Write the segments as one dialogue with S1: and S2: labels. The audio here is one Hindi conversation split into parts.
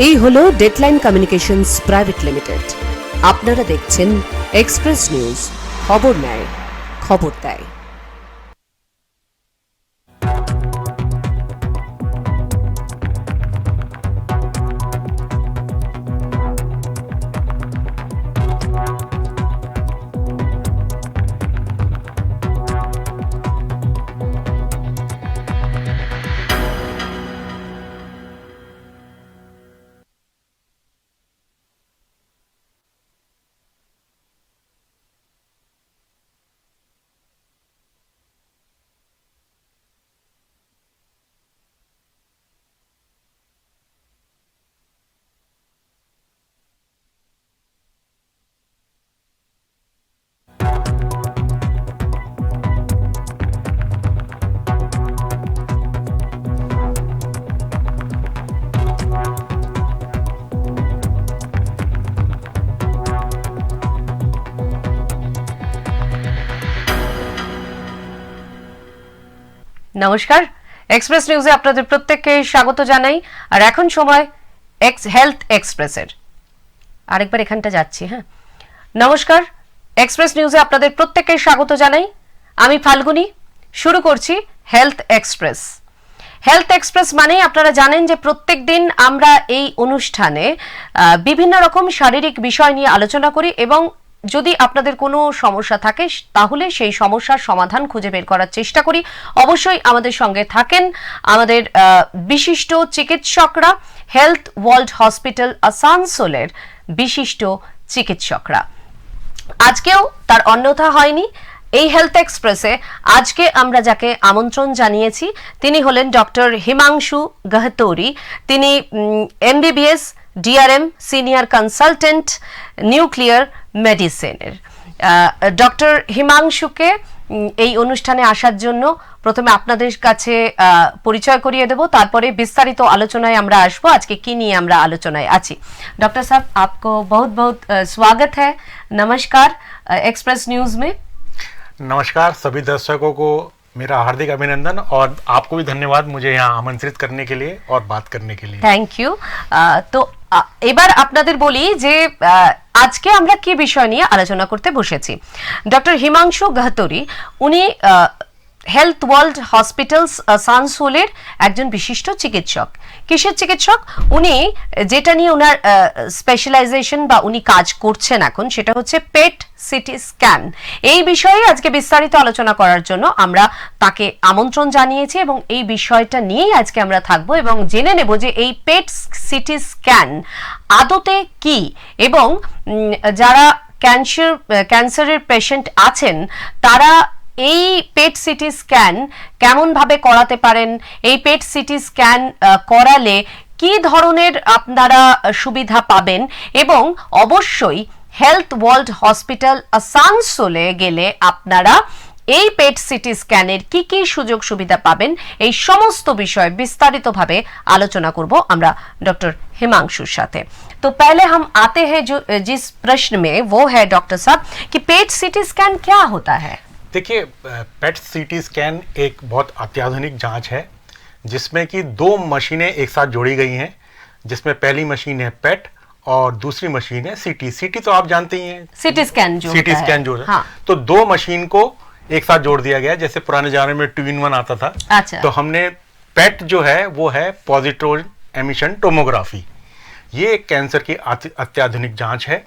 S1: এই হলো ডেডলাইন কমিউনিকেশনস প্রাইভেট লিমিটেড। আপনারা দেখছেন এক্সপ্রেস নিউজ, খবর নেয়, খবর দেয়।
S2: নমস্কার, এক্সপ্রেস নিউজে আপনাদের প্রত্যেককে স্বাগত জানাই। আর এখন সময় হেলথ এক্সপ্রেসের। আরেকবার এখানটা যাচ্ছি। নমস্কার, এক্সপ্রেস নিউজে আপনাদের প্রত্যেককে স্বাগত জানাই। আমি ফাল্গুনি। শুরু করছি হেলথ এক্সপ্রেস। হেলথ এক্সপ্রেস মানেই আপনারা জানেন যে প্রত্যেক দিন আমরা এই অনুষ্ঠানে বিভিন্ন রকম শারীরিক বিষয় নিয়ে আলোচনা করি এবং যদি আপনাদের কোনো সমস্যা থাকে তাহলে সেই সমস্যার সমাধান খুঁজে বের করার চেষ্টা করি। অবশ্যই আমাদের সঙ্গে থাকেন আমাদের বিশিষ্ট চিকিৎসকরা, হেলথ ওয়ার্ল্ড হসপিটাল আসানসোলের বিশিষ্ট চিকিৎসকরা। আজকেও তার অন্যথা হয়নি। এই হেলথ এক্সপ্রেসে আজকে আমরা যাকে আমন্ত্রণ জানিয়েছি তিনি হলেন ডক্টর হিমাংশু গহতোরি। তিনি MBBS DRM senior consultant nuclear মেডিসিনের। ডক্টর হিমাংশুকে এই অনুষ্ঠানে আসার জন্য প্রথমে আপনাদের কাছে পরিচয় করিয়ে দেব, তারপরে বিস্তারিত আলোচনায় আমরা আসবো আজকে কি নিয়ে আমরা আলোচনায় আছি। डॉक्टर साहब, आपको बहुत बहुत स्वागत है। नमस्कार एक्सप्रेस न्यूज में।
S3: नमस्कार सभी दर्शकों को मेरा हार्दिक अभिनंदन और आपको भी धन्यवाद मुझे यहाँ आमंत्रित करने के लिए और बात करने के लिए।
S2: Thank you. তো এবার আপনাদের বলি যে আজকে আমরা কি বিষয় নিয়ে আলোচনা করতে বসেছি। ডক্টর হিমাংশু গহতোরি উনি হেলথ ওয়ার্ল্ড হসপিটালস আসানসোলের একজন বিশিষ্ট চিকিৎসক। কিসের চিকিৎসক? উনি যেটা নিয়ে ওনার স্পেশালাইজেশন বা উনি কাজ করছেন এখন সেটা হচ্ছে পেট সিটি স্ক্যান। এই বিষয়ে আজকে বিস্তারিত আলোচনা করার জন্য আমরা তাকে আমন্ত্রণ জানিয়েছি এবং এই বিষয়টা নিয়েই আজকে আমরা থাকবো এবং জেনে নেব যে এই পেট সিটি স্ক্যান আদতে কি এবং যারা ক্যান্সারের পেশেন্ট আছেন তারা এই পেট সিটি স্ক্যান কেমন ভাবে করাতে পারেন, এই পেট সিটি স্ক্যান করালে কি ধরনের আপনারা সুবিধা পাবেন এবং অবশ্যই হেলথ ওয়ার্ল্ড হসপিটাল আসানসোলে গেলে আপনারা এই পেট সিটি স্ক্যানের কি কি সুযোগ সুবিধা পাবেন, এই সমস্ত বিষয় বিস্তারিতভাবে আলোচনা করব আমরা ডক্টর हिमांशुर साथे। तो पहले हम आते हैं जो जिस प्रश्न में वो है डॉक्टर साहब कि पेट सीटी स्कैन क्या होता है।
S3: देखिए, पेट सीटी स्कैन एक बहुत अत्याधुनिक जांच है जिसमें कि दो मशीनें एक साथ जोड़ी गई हैं, जिसमें पहली मशीन है पेट और दूसरी मशीन है सीटी। सीटी तो आप जानते ही हैं,
S2: सीटी स्कैन जो
S3: सीटी स्कैन जो है।
S2: हाँ।
S3: तो दो मशीन को एक साथ जोड़ दिया गया, जैसे पुराने जमाने में 2-in-1 आता था।
S2: अच्छा।
S3: तो हमने पेट जो है वो है पॉजिट्रॉन एमिशन टोमोग्राफी। ये एक कैंसर की अत्याधुनिक जांच है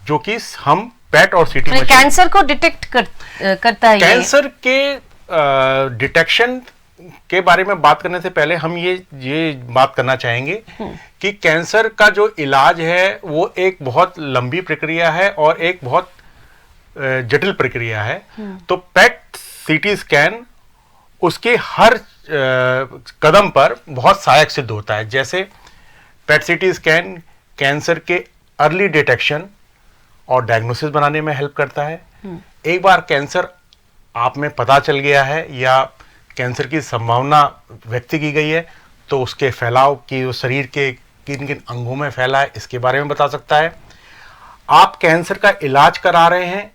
S3: जो कि हम पेट और सीटी मशीन
S2: कैंसर को डिटेक्ट करता है।
S3: कैंसर के डिटेक्शन के बारे में बात करने से पहले हम ये बात करना चाहेंगे कि कैंसर का जो इलाज है वो एक बहुत लंबी प्रक्रिया है और एक बहुत जटिल प्रक्रिया है। तो पेट सीटी स्कैन उसके हर कदम पर बहुत सहायक सिद्ध होता है। जैसे पेट सीटी स्कैन कैंसर के अर्ली डिटेक्शन और डायग्नोसिस बनाने में हेल्प करता है। एक बार कैंसर आप में पता चल गया है या कैंसर की संभावना व्यक्त की गई है तो उसके फैलाव की शरीर के किन किन अंगों में फैला है इसके बारे में बता सकता है। आप कैंसर का इलाज करा रहे हैं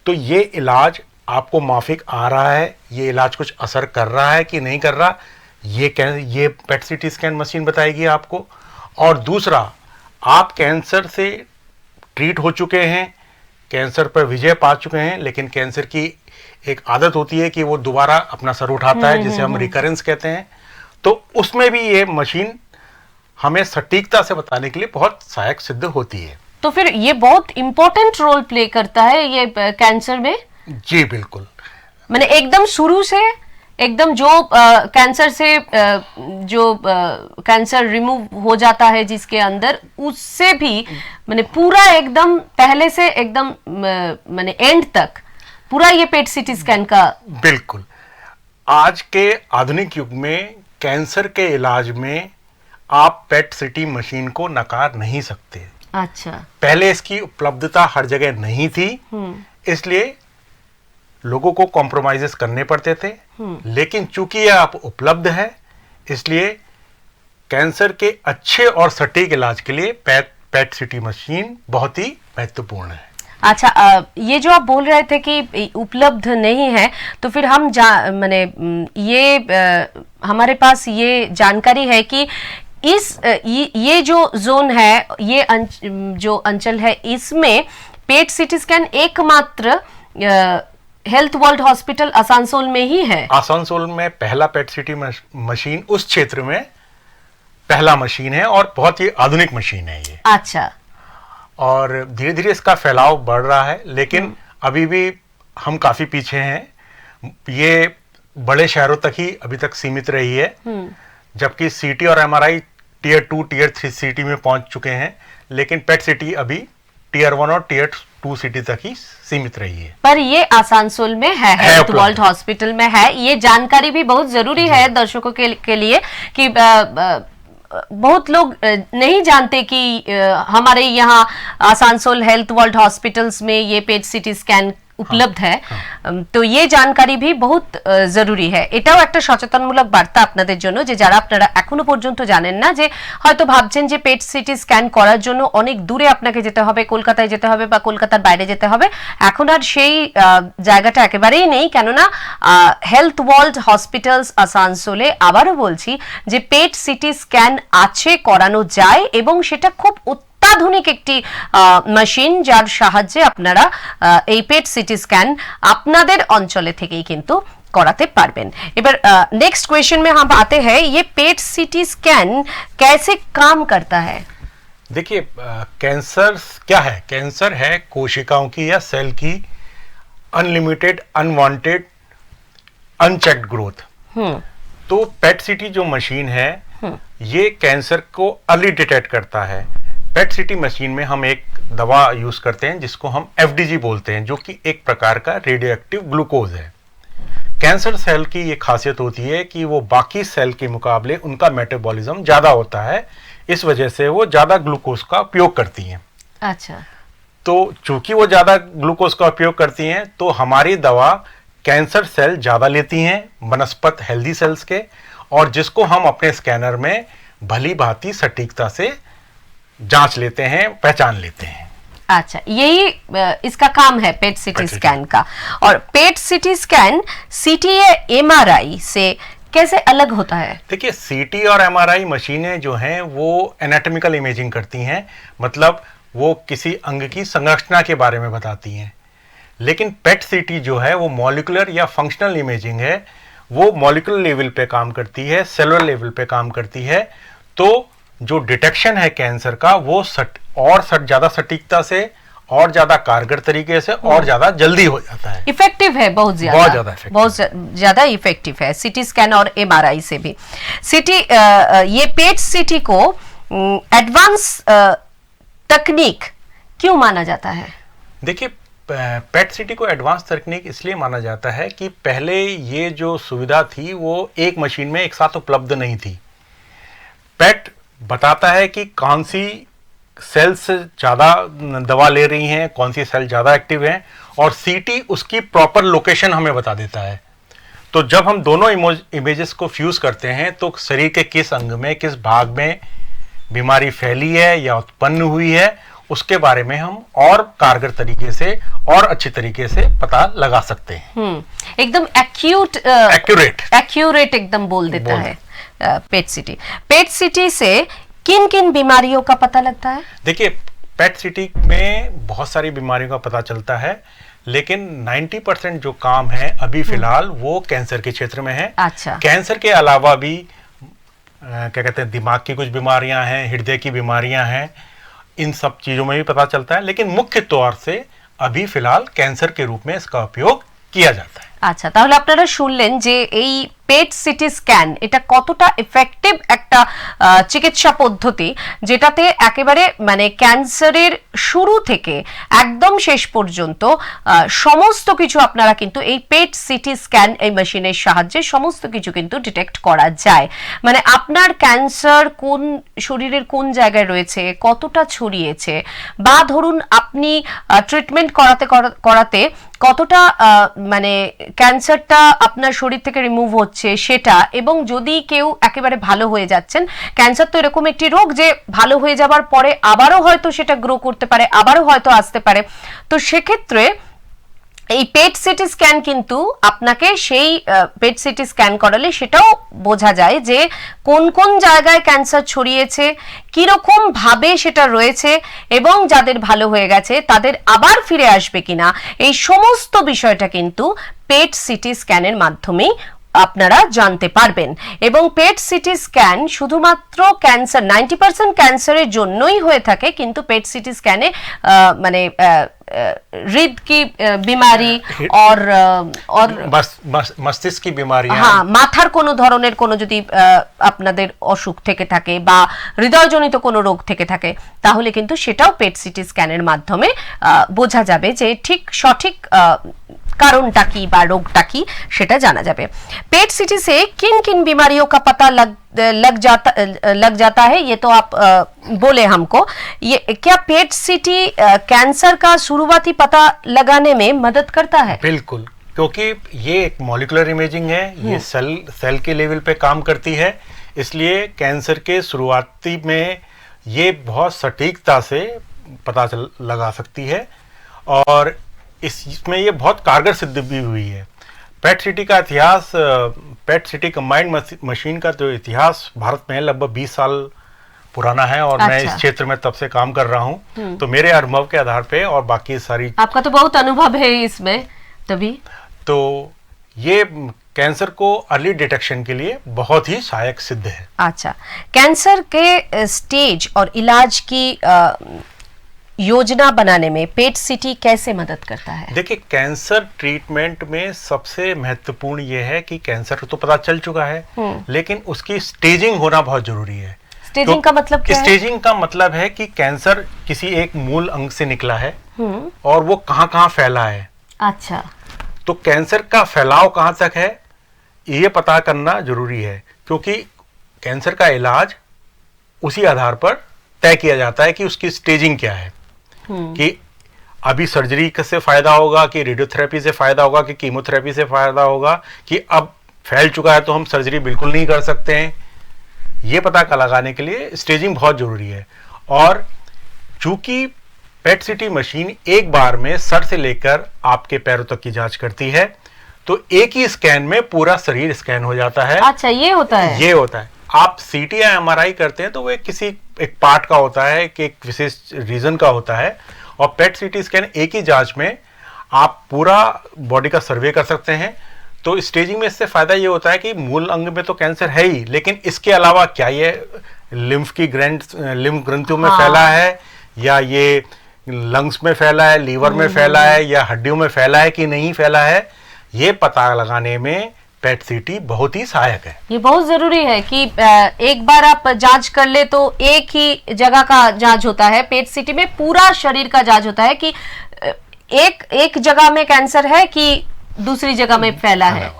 S3: तो ये इलाज आपको माफिक आ रहा है, ये इलाज कुछ असर कर रहा है कि नहीं कर रहा, ये पेट सीटी स्कैन मशीन बताएगी आपको। और दूसरा, आप कैंसर से ट्रीट हो चुके हैं, कैंसर पर विजय पा चुके हैं, लेकिन कैंसर की एक आदत होती है कि वो दोबारा अपना सर उठाता है, जिसे हम रिकरेंस कहते हैं। तो उसमें भी ये मशीन हमें सटीकता से बताने के लिए बहुत सहायक सिद्ध होती है।
S2: तो फिर ये बहुत इंपॉर्टेंट रोल प्ले करता है ये कैंसर में।
S3: जी बिल्कुल,
S2: मैंने एकदम शुरू से एकदम जो कैंसर से जो कैंसर रिमूव हो जाता है जिसके अंदर, उससे भी मैंने पूरा एकदम पहले से एकदम मैंने एंड तक पूरा ये पेट सीटी स्कैन का।
S3: बिल्कुल, आज के आधुनिक युग में कैंसर के इलाज में आप पेट सीटी मशीन को नकार नहीं सकते।
S2: अच्छा,
S3: पहले इसकी उपलब्धता हर जगह नहीं थी, इसलिए लोगों को कॉम्प्रोमाइजेस करने पड़ते थे। लेकिन चूंकि यह अब उपलब्ध है, इसलिए कैंसर के अच्छे और सटीक इलाज के लिए पेट सीटी मशीन बहुत ही महत्वपूर्ण है।
S2: अच्छा, ये जो आप बोल रहे थे कि उपलब्ध नहीं है, तो फिर हम माने ये हमारे पास ये जानकारी है कि ये जो जोन है, ये जो अंचल है, इसमें पेट सीटी स्कैन एकमात्र हेल्थ वर्ल्ड हॉस्पिटल आसनसोल में ही है।
S3: आसनसोल में पहला पेट सीटी मशीन उस क्षेत्र में पहला मशीन है और बहुत ही आधुनिक मशीन है ये।
S2: अच्छा,
S3: और धीरे धीरे इसका फैलाव बढ़ रहा है, लेकिन अभी भी हम काफी पीछे हैं। ये बड़े शहरों तक ही अभी तक सीमित रही है, जबकि सीटी और एमआरआई टीयर 2 टीयर 3 सिटी में पहुंच चुके हैं, लेकिन पेट सिटी अभी टीयर 1 और टीयर 2 सिटी तक ही सीमित रही है।
S2: पर ये आसनसोल में है, हेल्थ वर्ल्ड हॉस्पिटल में है। ये जानकारी भी बहुत जरूरी है दर्शकों के लिए कि बहुत लोग नहीं जानते कि हमारे यहाँ आसनसोल हेल्थ वर्ल्ड हॉस्पिटल्स में ये पेट सीटी स्कैन उपलब्ध है। তো ये जानकारी भी बहुत জরুরি है। এটাও একটা সচেতনমূলক বার্তা আপনাদের জন্য যে যারা আপনারা এখনো পর্যন্ত জানেন না, যে হয়তো ভাবছেন যে পেট সিটি স্ক্যান করার জন্য অনেক দূরে আপনাকে যেতে হবে, কলকাতায় যেতে হবে বা কলকাতার বাইরে যেতে হবে। এখন আর সেই জায়গাটা একেবারেই নেই, কেননা হেলথ ওয়ার্ল্ড হসপিটালস আসানসোলে আবারও বলছি যে পেট সিটি স্ক্যান আছে, করানো যায়, এবং সেটা খুব অত্যাধুনিক একটি মেশিন, যার সাহায্যে আপনারা এই পেট সিটি স্ক্যান আপনাদের অঞ্চলে থেকেই কিন্তু कराते पारबेन। এবার नेक्स्ट क्वेश्चन में हम आते हैं, ये पेट सीटी स्कैन कैसे काम करता है?
S3: देखिए, कैंसर क्या है? कैंसर है कोशिकाओं की या सेल की अनलिमिटेड, अनवांटेड, अनचेक्ड ग्रोथ। तो पेट सीटी जो मशीन है, ये कैंसर को अर्ली डिटेक्ट करता है। पेट सीटी मशीन में हम एक दवा यूज करते हैं जिसको हम एफडीजी बोलते हैं, जो कि एक प्रकार का रेडियो एक्टिव ग्लूकोज है। कैंसर सेल की ये खासियत होती है कि वो बाकी सेल के मुकाबले उनका मेटाबॉलिज्म ज्यादा होता है, इस वजह से वो ज्यादा ग्लूकोज का उपयोग करती हैं।
S2: अच्छा,
S3: तो चूंकि वो ज्यादा ग्लूकोज का उपयोग करती हैं, तो हमारी दवा कैंसर सेल ज्यादा लेती हैं बनस्पत हेल्दी सेल्स के, और जिसको हम अपने स्कैनर में भली भांति सटीकता से जांच लेते हैं, पहचान लेते हैं।
S2: अच्छा, यही इसका काम है पेट सीटी स्कैन का। और पेट सीटी स्कैन सीटी या एमआरआई से कैसे अलग होता है?
S3: देखिए, सीटी और एमआरआई मशीनें जो हैं वो एनाटॉमिकल इमेजिंग करती हैं, मतलब वो किसी अंग की संरचना के बारे में बताती हैं। लेकिन पेट सीटी जो है वो मॉलिक्यूलर या फंक्शनल इमेजिंग है, वो मॉलिक्यूलर लेवल पे काम करती है, सेलुलर लेवल पे काम करती है। तो जो डिटेक्शन है कैंसर का, वो ज्यादा सटीकता से और ज्यादा कारगर तरीके से और ज्यादा जल्दी हो जाता है।
S2: इफेक्टिव है, बहुत ज्यादा इफेक्टिव है सीटी स्कैन और एमआरआई से भी। सीटी ये पेट सीटी को एडवांस तकनीक क्यों माना जाता है?
S3: देखिए, पेट सीटी को एडवांस तकनीक इसलिए माना जाता है कि पहले ये जो सुविधा थी वो एक मशीन में एक साथ उपलब्ध नहीं थी। पेट बताता है कि कौन सी सेल्स ज्यादा दवा ले रही हैं, कौन सी सेल ज्यादा एक्टिव हैं, और सीटी उसकी प्रॉपर लोकेशन हमें बता देता है। तो जब हम दोनों इमेजेस को फ्यूज करते हैं, तो शरीर के किस अंग में, किस भाग में बीमारी फैली है या उत्पन्न हुई है, उसके बारे में हम और कारगर तरीके से और अच्छे तरीके से पता लगा सकते हैं।
S2: एकदम एक्यूरेट एकदम बोल देता है पेट सीटी। पेट सीटी से किन किन बीमारियों का पता लगता है?
S3: देखिए, पेट सिटी में बहुत सारी बीमारियों का पता चलता है, लेकिन 90% जो काम है अभी फिलहाल वो कैंसर के क्षेत्र में है।
S2: अच्छा।
S3: कैंसर के अलावा भी क्या कहते हैं, दिमाग की कुछ बीमारियां हैं, हृदय की बीमारियां हैं, इन सब चीजों में भी पता चलता है, लेकिन मुख्य तौर से अभी फिलहाल कैंसर के रूप में इसका उपयोग किया जाता है।
S2: আচ্ছা, তাহলে আপনারা শুনলেন যে এই পেট সিটি স্ক্যান এটা কতটা এফেক্টিভ একটা চিকিৎসা পদ্ধতি, যেটাতে একেবারে মানে ক্যান্সারের শুরু থেকে একদম শেষ পর্যন্ত সমস্ত কিছু আপনারা কিন্তু এই পেট সিটি স্ক্যান এই মেশিনের সাহায্যে সমস্ত কিছু কিন্তু ডিটেক্ট করা যায়। মানে আপনার ক্যান্সার কোন শরীরের কোন জায়গায় রয়েছে, কতটা ছড়িয়েছে, বা ধরুন আপনি ট্রিটমেন্ট করাতে কতটা মানে ক্যান্সারটা আপনার শরীর থেকে রিমুভ হচ্ছে সেটা, এবং যদি কেউ একেবারে ভালো হয়ে যাচ্ছেন, ক্যান্সার তো এরকম একটি রোগ যে ভালো হয়ে যাবার পরে আবারও হয়তো সেটা গ্রো করতে পারে, আবারও হয়তো আসতে পারে, তো সেক্ষেত্রে এই পেট সিটি স্ক্যান কিন্তু আপনাকে সেই পেট সিটি স্ক্যান করালে সেটাও বোঝা যায় যে কোন কোন জায়গায় ক্যান্সার ছড়িয়েছে, কিরকম ভাবে সেটা রয়েছে, এবং যাদের ভালো হয়ে গেছে তাদের আবার ফিরে আসবে কিনা, এই সমস্ত বিষয়টা কিন্তু পেট সিটি স্ক্যানের মাধ্যমেই আপনারা জানতে পারবেন। এবং পেট সিটি স্ক্যান শুধুমাত্র ক্যান্সার 90% ক্যান্সারের জন্যই হয়ে থাকে, কিন্তু পেট সিটি স্ক্যানে মানে हृदय की बीमारी और
S3: मस्तिष्क की बीमारी,
S2: हाँ, माथार कोनो धरनेर कोनो यदि आपनादेर असुख थेके थाके बा हृदयजनित कोनो रोग थेके थाके, ताहले किन्तु सेटाও पेट सिटी स्क्यानेर माध्यमे बोझा जाबे जे ठीक सठिक कारणटा की बा रोगटा की सेटा जाना जाबे। पेट सिटी से किन किन बीमारियों का पता लग जाता है, ये तो आप बोले हमको। ये क्या पेट सिटी कैंसर का शुरुआती पता लगाने में मदद करता है?
S3: बिल्कुल, क्योंकि ये एक मॉलिक्यूलर इमेजिंग है, ये सेल के लेवल पे काम करती है, इसलिए कैंसर के शुरुआती में ये बहुत सटीकता से पता लगा सकती है, और इसमें ये बहुत कारगर सिद्ध भी हुई है। पेट सिटी का इतिहास, पेट सिटी कंबाइंड मशीन का जो इतिहास भारत में लगभग 20 साल पुराना है, और मैं इस क्षेत्र में तब से काम कर रहा हूँ, तो मेरे अनुभव के आधार पे और बाकी सारी,
S2: आपका तो बहुत अनुभव है इसमें, तभी
S3: तो ये कैंसर को अर्ली डिटेक्शन के लिए बहुत ही सहायक सिद्ध है।
S2: अच्छा, कैंसर के स्टेज और इलाज की योजना बनाने में पेट सिटी कैसे मदद करता है?
S3: देखिए, कैंसर ट्रीटमेंट में सबसे महत्वपूर्ण यह है कि कैंसर तो पता चल चुका है, लेकिन उसकी स्टेजिंग होना बहुत जरूरी है।
S2: स्टेजिंग का मतलब क्या है?
S3: स्टेजिंग का मतलब है कि कैंसर किसी एक मूल अंग से निकला है और वो कहाँ कहाँ फैला है।
S2: अच्छा,
S3: तो कैंसर का फैलाव कहाँ तक है ये पता करना जरूरी है, क्योंकि कैंसर का इलाज उसी आधार पर तय किया जाता है कि उसकी स्टेजिंग क्या है, कि अभी सर्जरी से फायदा होगा, कि रेडियोथेरेपी से फायदा होगा, कि कीमोथेरेपी से फायदा होगा, कि अब फैल चुका है तो हम सर्जरी बिल्कुल नहीं कर सकते हैं। ये पता लगाने के लिए स्टेजिंग बहुत जरूरी है। और चूंकि पेट सिटी मशीन एक बार में सर से लेकर आपके पैरों तक की जांच करती है, तो एक ही स्कैन में पूरा शरीर स्कैन हो जाता है।
S2: अच्छा, ये होता है?
S3: ये होता है। आप सीटी या एमआरआई करते हैं तो वो किसी एक पार्ट का होता है, कि एक विशेष रीजन का होता है, और पेट सिटी स्कैन एक ही जांच में आप पूरा बॉडी का सर्वे कर सकते हैं। तो स्टेजिंग में इससे फायदा ये होता है कि मूल अंग में तो कैंसर है ही, लेकिन इसके अलावा क्या ये लिम्फ ग्रंथियों में फैला है, या ये लंग्स में फैला है, लीवर में फैला है, या हड्डियों में फैला है कि नहीं फैला है, ये पता लगाने में पेट सिटी बहुत ही सहायक है।
S2: ये बहुत जरूरी है कि एक बार आप जांच कर ले तो एक ही जगह का जांच होता है, पेट सिटी में पूरा शरीर का जांच होता है कि एक जगह में कैंसर है कि दूसरी जगह में फैला है।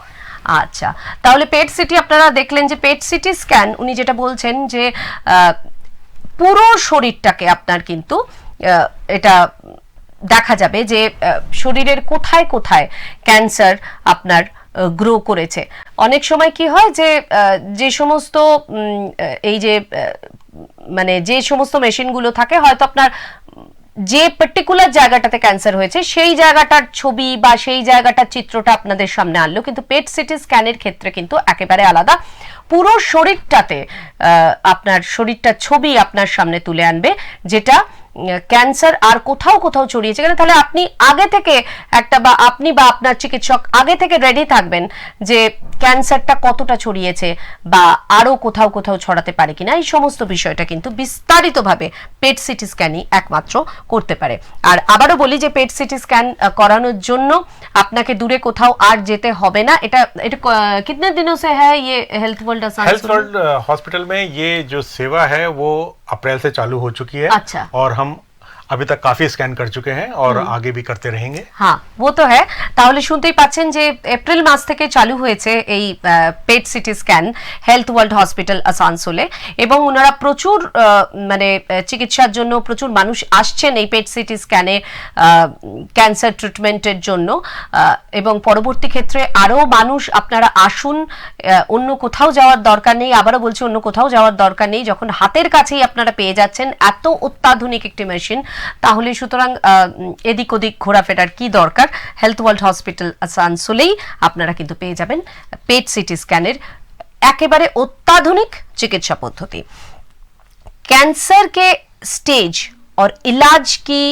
S2: আচ্ছা, তাহলে পেট সিটি আপনারা দেখলেন যে পেট সিটি স্ক্যান উনি যেটা বলছেন যে পুরো শরীরটাকে আপনার কিন্তু এটা দেখা যাবে যে শরীরের কোথায় কোথায় ক্যান্সার আপনার গ্রো করেছে। অনেক সময় কি হয় যে যে সমস্ত এই যে মানে যে সমস্ত মেশিনগুলো থাকে হয়তো আপনার যে পার্টিকুলার জায়গাটাতে ক্যান্সার হয়েছে সেই জায়গাটার ছবি বা সেই জায়গাটার চিত্রটা আপনাদের সামনে আনলো, কিন্তু পেট সিটি স্ক্যানের ক্ষেত্রে কিন্তু একেবারে আলাদা। পুরো শরীরটাতে আপনার শরীরটার ছবি আপনার সামনে তুলে আনবে, যেটা ক্যান্সার আর কোথাও কোথাও ছড়িয়েছে কিনা। তাহলে আপনি আগে থেকে একটা বা আপনি বা আপনার চিকিৎসক আগে থেকে রেডি থাকবেন যে ক্যান্সারটা কতটা ছড়িয়েছে বা আরো কোথাও কোথাও ছড়াতে পারে কিনা। এই সমস্ত বিষয়টা কিন্তু বিস্তারিতভাবে পেট সিটি স্ক্যানই একমাত্র করতে পারে। আর আবারও বলি যে পেট সিটি স্ক্যান করানোর জন্য আপনাকে দূরে কোথাও আর যেতে হবে না। এটা कितने दिनों से है ये हेल्थ वर्ल्ड
S3: हॉस्पिटल में ये जो सेवा है वो अप्रैल से चालू हो चुकी है।
S2: अच्छा।
S3: और हम अभी तक काफी स्कैन कर चुके हैं और आगे भी करते रहेंगे।
S2: হ্যাঁ, वो तो है। তাহলে শুনতেই পাচ্ছেন যে এপ্রিল মাস থেকে চালু হয়েছে এই PET CT scan Health World Hospital আসানসোলে, এবং ওনারা প্রচুর মানে চিকিৎসার জন্য প্রচুর মানুষ আসছেন এই পেট সিটি স্ক্যানে ক্যান্সার ট্রিটমেন্টের জন্য, এবং পরবর্তী ক্ষেত্রে আরো মানুষ আপনারা আসুন। অন্য কোথাও যাওয়ার দরকার নেই, আবারও বলছি অন্য কোথাও যাওয়ার দরকার নেই, যখন হাতের কাছেই আপনারা পেয়ে যাচ্ছেন এত অত্যাধুনিক একটি মেশিন, তাহলে সুতরাং এদিক ওদিক ঘোরাফেরার কি দরকার। হেলথ ওয়ার্ল্ড হসপিটাল আসানসোলেই আপনারা কিন্তু পেয়ে যাবেন পেট সিটি স্ক্যানের একেবারে অত্যাধুনিক চিকিৎসা পদ্ধতি। कैंसर के स्टेज और इलाज की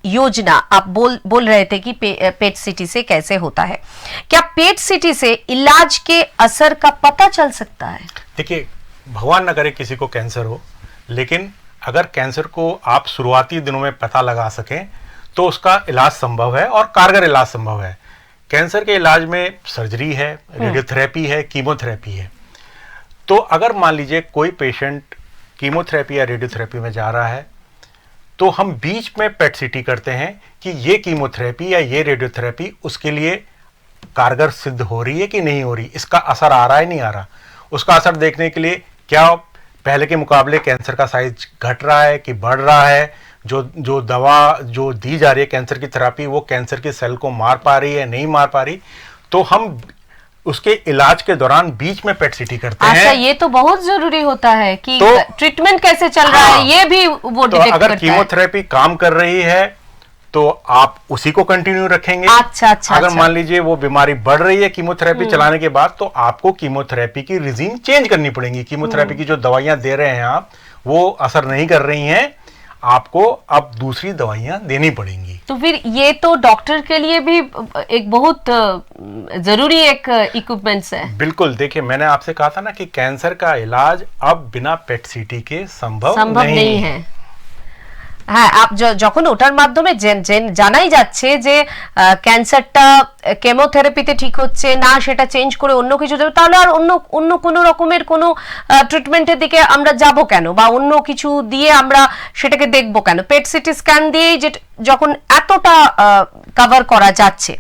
S2: योजना आप बोल रहे थे कि पेट सिटी से कैसे होता है, क्या पेट सिटी से इलाज के असर का पता चल सकता है?
S3: देखिए, भगवान न करे किसी को कैंसर हो, लेकिन अगर कैंसर को आप शुरुआती दिनों में पता लगा सकें तो उसका इलाज संभव है और कारगर इलाज संभव है। कैंसर के इलाज में सर्जरी है, रेडियोथेरेपी है, कीमोथेरेपी है। तो अगर मान लीजिए कोई पेशेंट कीमोथेरेपी या रेडियोथेरेपी में जा रहा है तो हम बीच में पेट सीटी करते हैं कि ये कीमोथेरेपी या ये रेडियोथेरेपी उसके लिए कारगर सिद्ध हो रही है कि नहीं हो रही, इसका असर आ रहा है नहीं आ रहा। उसका असर देखने के लिए क्या पहले के मुकाबले कैंसर का साइज घट रहा है कि बढ़ रहा है, जो दवा जो दी जा रही है कैंसर की थेरेपी वो कैंसर की सेल को मार पा रही है नहीं मार पा रही, तो हम उसके इलाज के दौरान बीच में पेट सीटी करते हैं।
S2: अच्छा, ये तो बहुत जरूरी होता है कि तो ट्रीटमेंट कैसे चल रहा है ये भी वो डिटेक्ट
S3: अगर
S2: करता
S3: कीमोथेरेपी काम कर रही है तो आप उसी को कंटिन्यू रखेंगे।
S2: अच्छा,
S3: अगर मान लीजिए वो बीमारी बढ़ रही है कीमोथेरेपी चलाने के बाद, तो आपको कीमोथेरेपी की रिजीम चेंज करनी पड़ेगी। कीमोथेरेपी की जो दवाइयां दे रहे हैं आप वो असर नहीं कर रही हैं, आपको अब दूसरी दवाइयां देनी पड़ेंगी।
S2: तो फिर ये तो डॉक्टर के लिए भी एक बहुत जरूरी एक इक्विपमेंट्स है।
S3: बिल्कुल, देखिए मैंने आपसे कहा था ना कि कैंसर का इलाज अब बिना पेट सीटी के संभव नहीं है। হ্যাঁ, যখন ওটার মাধ্যমে জানাই যাচ্ছে যে ক্যান্সারটা কেমোথেরাপিতে ঠিক হচ্ছে না, সেটা চেঞ্জ করে অন্য কিছু দেবে, তাহলে আর অন্য কোনো রকমের কোনো ট্রিটমেন্টের দিকে আমরা যাব কেন, বা অন্য কিছু দিয়ে আমরা সেটাকে দেখব কেন? পেট সিটি স্ক্যান দিয়েই যখন এতটা কভার করা যাচ্ছে,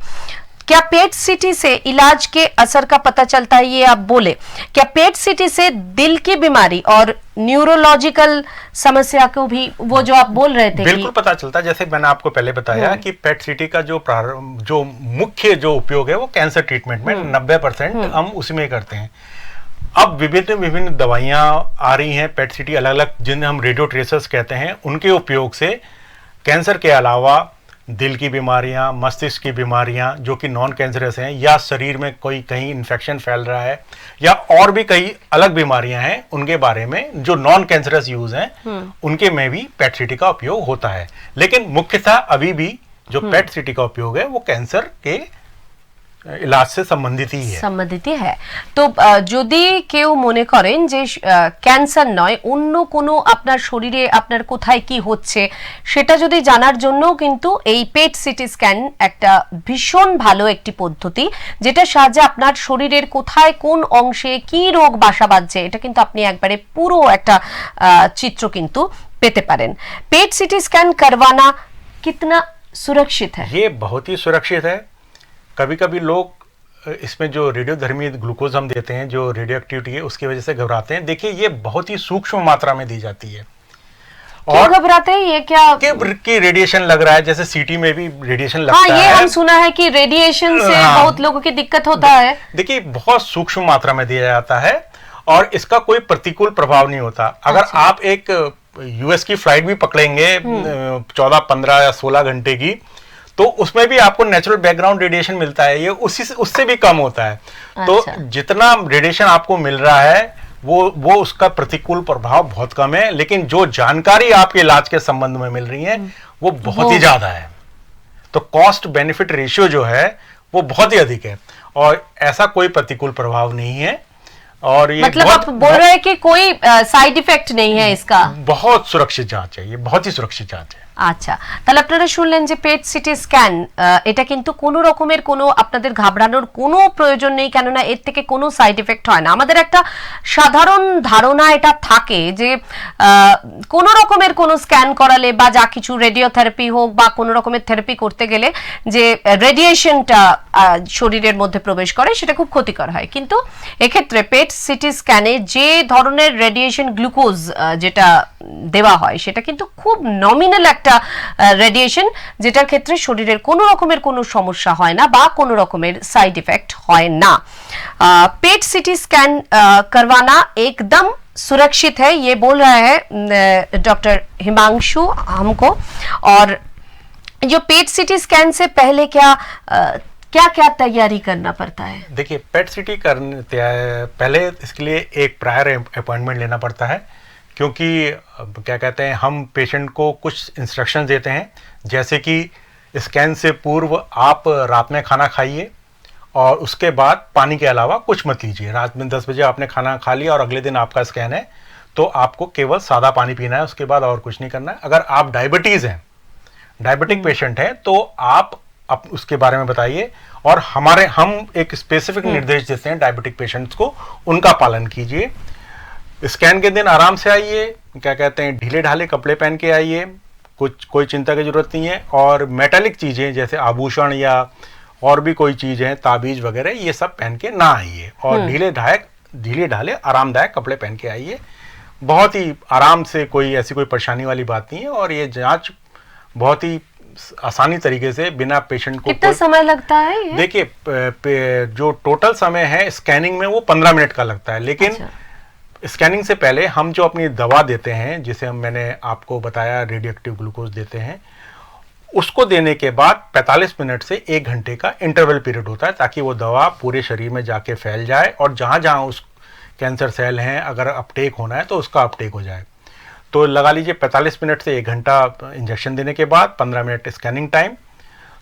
S3: क्या पेट सीटी से इलाज के असर का पता चलता है? ये आप बोले, क्या पेट सीटी से दिल की बीमारी और न्यूरोलॉजिकल समस्या को भी वो जो आप बोल रहे थे बिल्कुल पता चलता है। जैसे मैंने आपको पहले बताया कि पेट सीटी का जो मुख्य जो उपयोग है वो कैंसर ट्रीटमेंट में 90% हम उसी में करते हैं। अब विभिन्न दवाइयां आ रही हैं पेट सीटी अलग अलग, जिन्हें हम रेडियो ट्रेसर्स कहते हैं, उनके उपयोग से कैंसर के अलावा दिल की बीमारियां, मस्तिष्क की बीमारियां जो कि नॉन कैंसरस हैं, या शरीर में कोई कहीं इन्फेक्शन फैल रहा है, या और भी कई अलग बीमारियां हैं, उनके बारे में जो नॉन कैंसरस यूज हैं उनके में भी पेट सीटी का उपयोग होता है। लेकिन मुख्यतः अभी भी जो पेट सीटी का उपयोग है वो कैंसर के ইলাজ সে সম্বন্ধিত है।
S2: তো যদি কেউ মনে করেন যে ক্যান্সার নয়, অন্য কোনো আপনার শরীরে আপনার কোথায় কি হচ্ছে সেটা যদি জানার জন্য কিন্তু এই পেট সিটি স্ক্যান একটা ভীষণ ভালো একটি পদ্ধতি, যেটা সাহায্যে আপনার শরীরের কোথায় কোন অংশে কি রোগ বাসা বাঁধছে এটা কিন্তু আপনি একবারে পুরো একটা চিত্র কিন্তু পেতে পারেন। पेट सीटी स्कैन करवाना कितना सुरक्षित है?
S3: ये बहुत ही सुरक्षित है। कभी कभी लोग इसमें जो रेडियोधर्मी ग्लूकोज हम देते हैं, जो रेडियो एक्टिविटी है, उसकी वजह से घबराते हैं। देखिए ये बहुत ही सूक्ष्म मात्रा में दी जाती है।
S2: और घबराते हैं ये क्या
S3: कि रेडिएशन लग रहा है, जैसे सीटी में भी रेडिएशन लगता है।
S2: ये हम सुना है कि रेडिएशन से बहुत लोगों की दिक्कत होता है।
S3: देखिए बहुत सूक्ष्म मात्रा में दिया जाता है और इसका कोई प्रतिकूल प्रभाव नहीं होता। अगर आप एक यूएस की फ्लाइट भी पकड़ेंगे 14, 15 या 16 घंटे की, तो उसमें भी आपको नेचुरल बैकग्राउंड रेडिएशन मिलता है, ये उससे भी कम होता है। तो जितना रेडिएशन आपको मिल रहा है वो उसका प्रतिकूल प्रभाव बहुत कम है, लेकिन जो जानकारी आपके इलाज के संबंध में मिल रही है वो बहुत ही ज्यादा है। तो कॉस्ट बेनिफिट रेशियो जो है वो बहुत ही अधिक है, और ऐसा कोई प्रतिकूल प्रभाव नहीं है। और ये
S2: मतलब आप बोल रहे हैं कि कोई साइड इफेक्ट नहीं है इसका?
S3: बहुत सुरक्षित जांच है, ये बहुत ही सुरक्षित जांच है।
S2: আচ্ছা, তাহলে আপনারা শুনলেন যে পেট সিটি স্ক্যান, এটা কিন্তু কোনো রকমের কোনো আপনাদের ঘাবড়ানোর কোনো প্রয়োজন নেই, কেননা এর থেকে কোনো সাইড এফেক্ট হয় না। আমাদের একটা সাধারণ ধারণা এটা থাকে যে কোনো রকমের কোনো স্ক্যান করালে বা যা কিছু রেডিওথেরাপি হোক বা কোনো রকমের থেরাপি করতে গেলে যে রেডিয়েশনটা শরীরের মধ্যে প্রবেশ করে সেটা খুব ক্ষতিকর হয়, কিন্তু এক্ষেত্রে পেট সিটি স্ক্যানে যে ধরনের রেডিয়েশন গ্লুকোজ যেটা দেওয়া হয় সেটা কিন্তু খুব নমিনাল একটা রেডিয়েশন, যেটার ক্ষেত্রে শরীরের কোনো রকমের কোনো সমস্যা হয় না বা কোনো রকমের সাইড ইফেক্ট হয় না। पेट सीटी स्कैन करवाना एकदम सुरक्षित है, ये बोल रहा है डॉक्टर हिमांशु हमको। और जो पेट सीटी स्कैन से पहले क्या क्या तैयारी करना पड़ता है?
S3: देखिए, पेट सीटी करने पहले इसके लिए एक प्रायर अपॉइंटमेंट लेना पड़ता है, क्योंकि क्या कहते हैं, हम पेशेंट को कुछ इंस्ट्रक्शन देते हैं, जैसे कि स्कैन से पूर्व आप रात में खाना खाइए और उसके बाद पानी के अलावा कुछ मत लीजिए। रात में 10 बजे आपने खाना खा लिया और अगले दिन आपका स्कैन है, तो आपको केवल सादा पानी पीना है, उसके बाद और कुछ नहीं करना है। अगर आप डायबिटिक पेशेंट हैं तो आप उसके बारे में बताइए, और हम एक स्पेसिफिक निर्देश देते हैं डायबिटिक पेशेंट्स को, उनका पालन कीजिए। स्कैन के दिन आराम से आइए, क्या कहते हैं, ढीले ढाले कपड़े पहन के आइए, कोई चिंता की जरूरत नहीं है। और मेटालिक चीजें जैसे आभूषण या और भी कोई चीज है, ताबीज वगैरह, ये सब पहन के ना आइए, और ढीले ढाले आरामदायक कपड़े पहन के आइए। बहुत ही आराम से, कोई ऐसी कोई परेशानी वाली बात नहीं है, और ये जांच बहुत ही आसानी तरीके से बिना पेशेंट को।
S2: कितना समय लगता है ये?
S3: देखिए, जो टोटल समय है स्कैनिंग में वो 15 मिनट का लगता है, लेकिन स्कैनिंग से पहले हम जो अपनी दवा देते हैं, जिसे मैंने आपको बताया रेडियो एक्टिव ग्लूकोज देते हैं, उसको देने के बाद 45 मिनट से 1 घंटे का इंटरवल पीरियड होता है, ताकि वो दवा पूरे शरीर में जाके फैल जाए, और जहाँ जहाँ उस कैंसर सेल हैं अगर अपटेक होना है तो उसका अपटेक हो जाए। तो लगा लीजिए 45 मिनट से 1 घंटा इंजेक्शन देने के बाद 15 मिनट स्कैनिंग टाइम,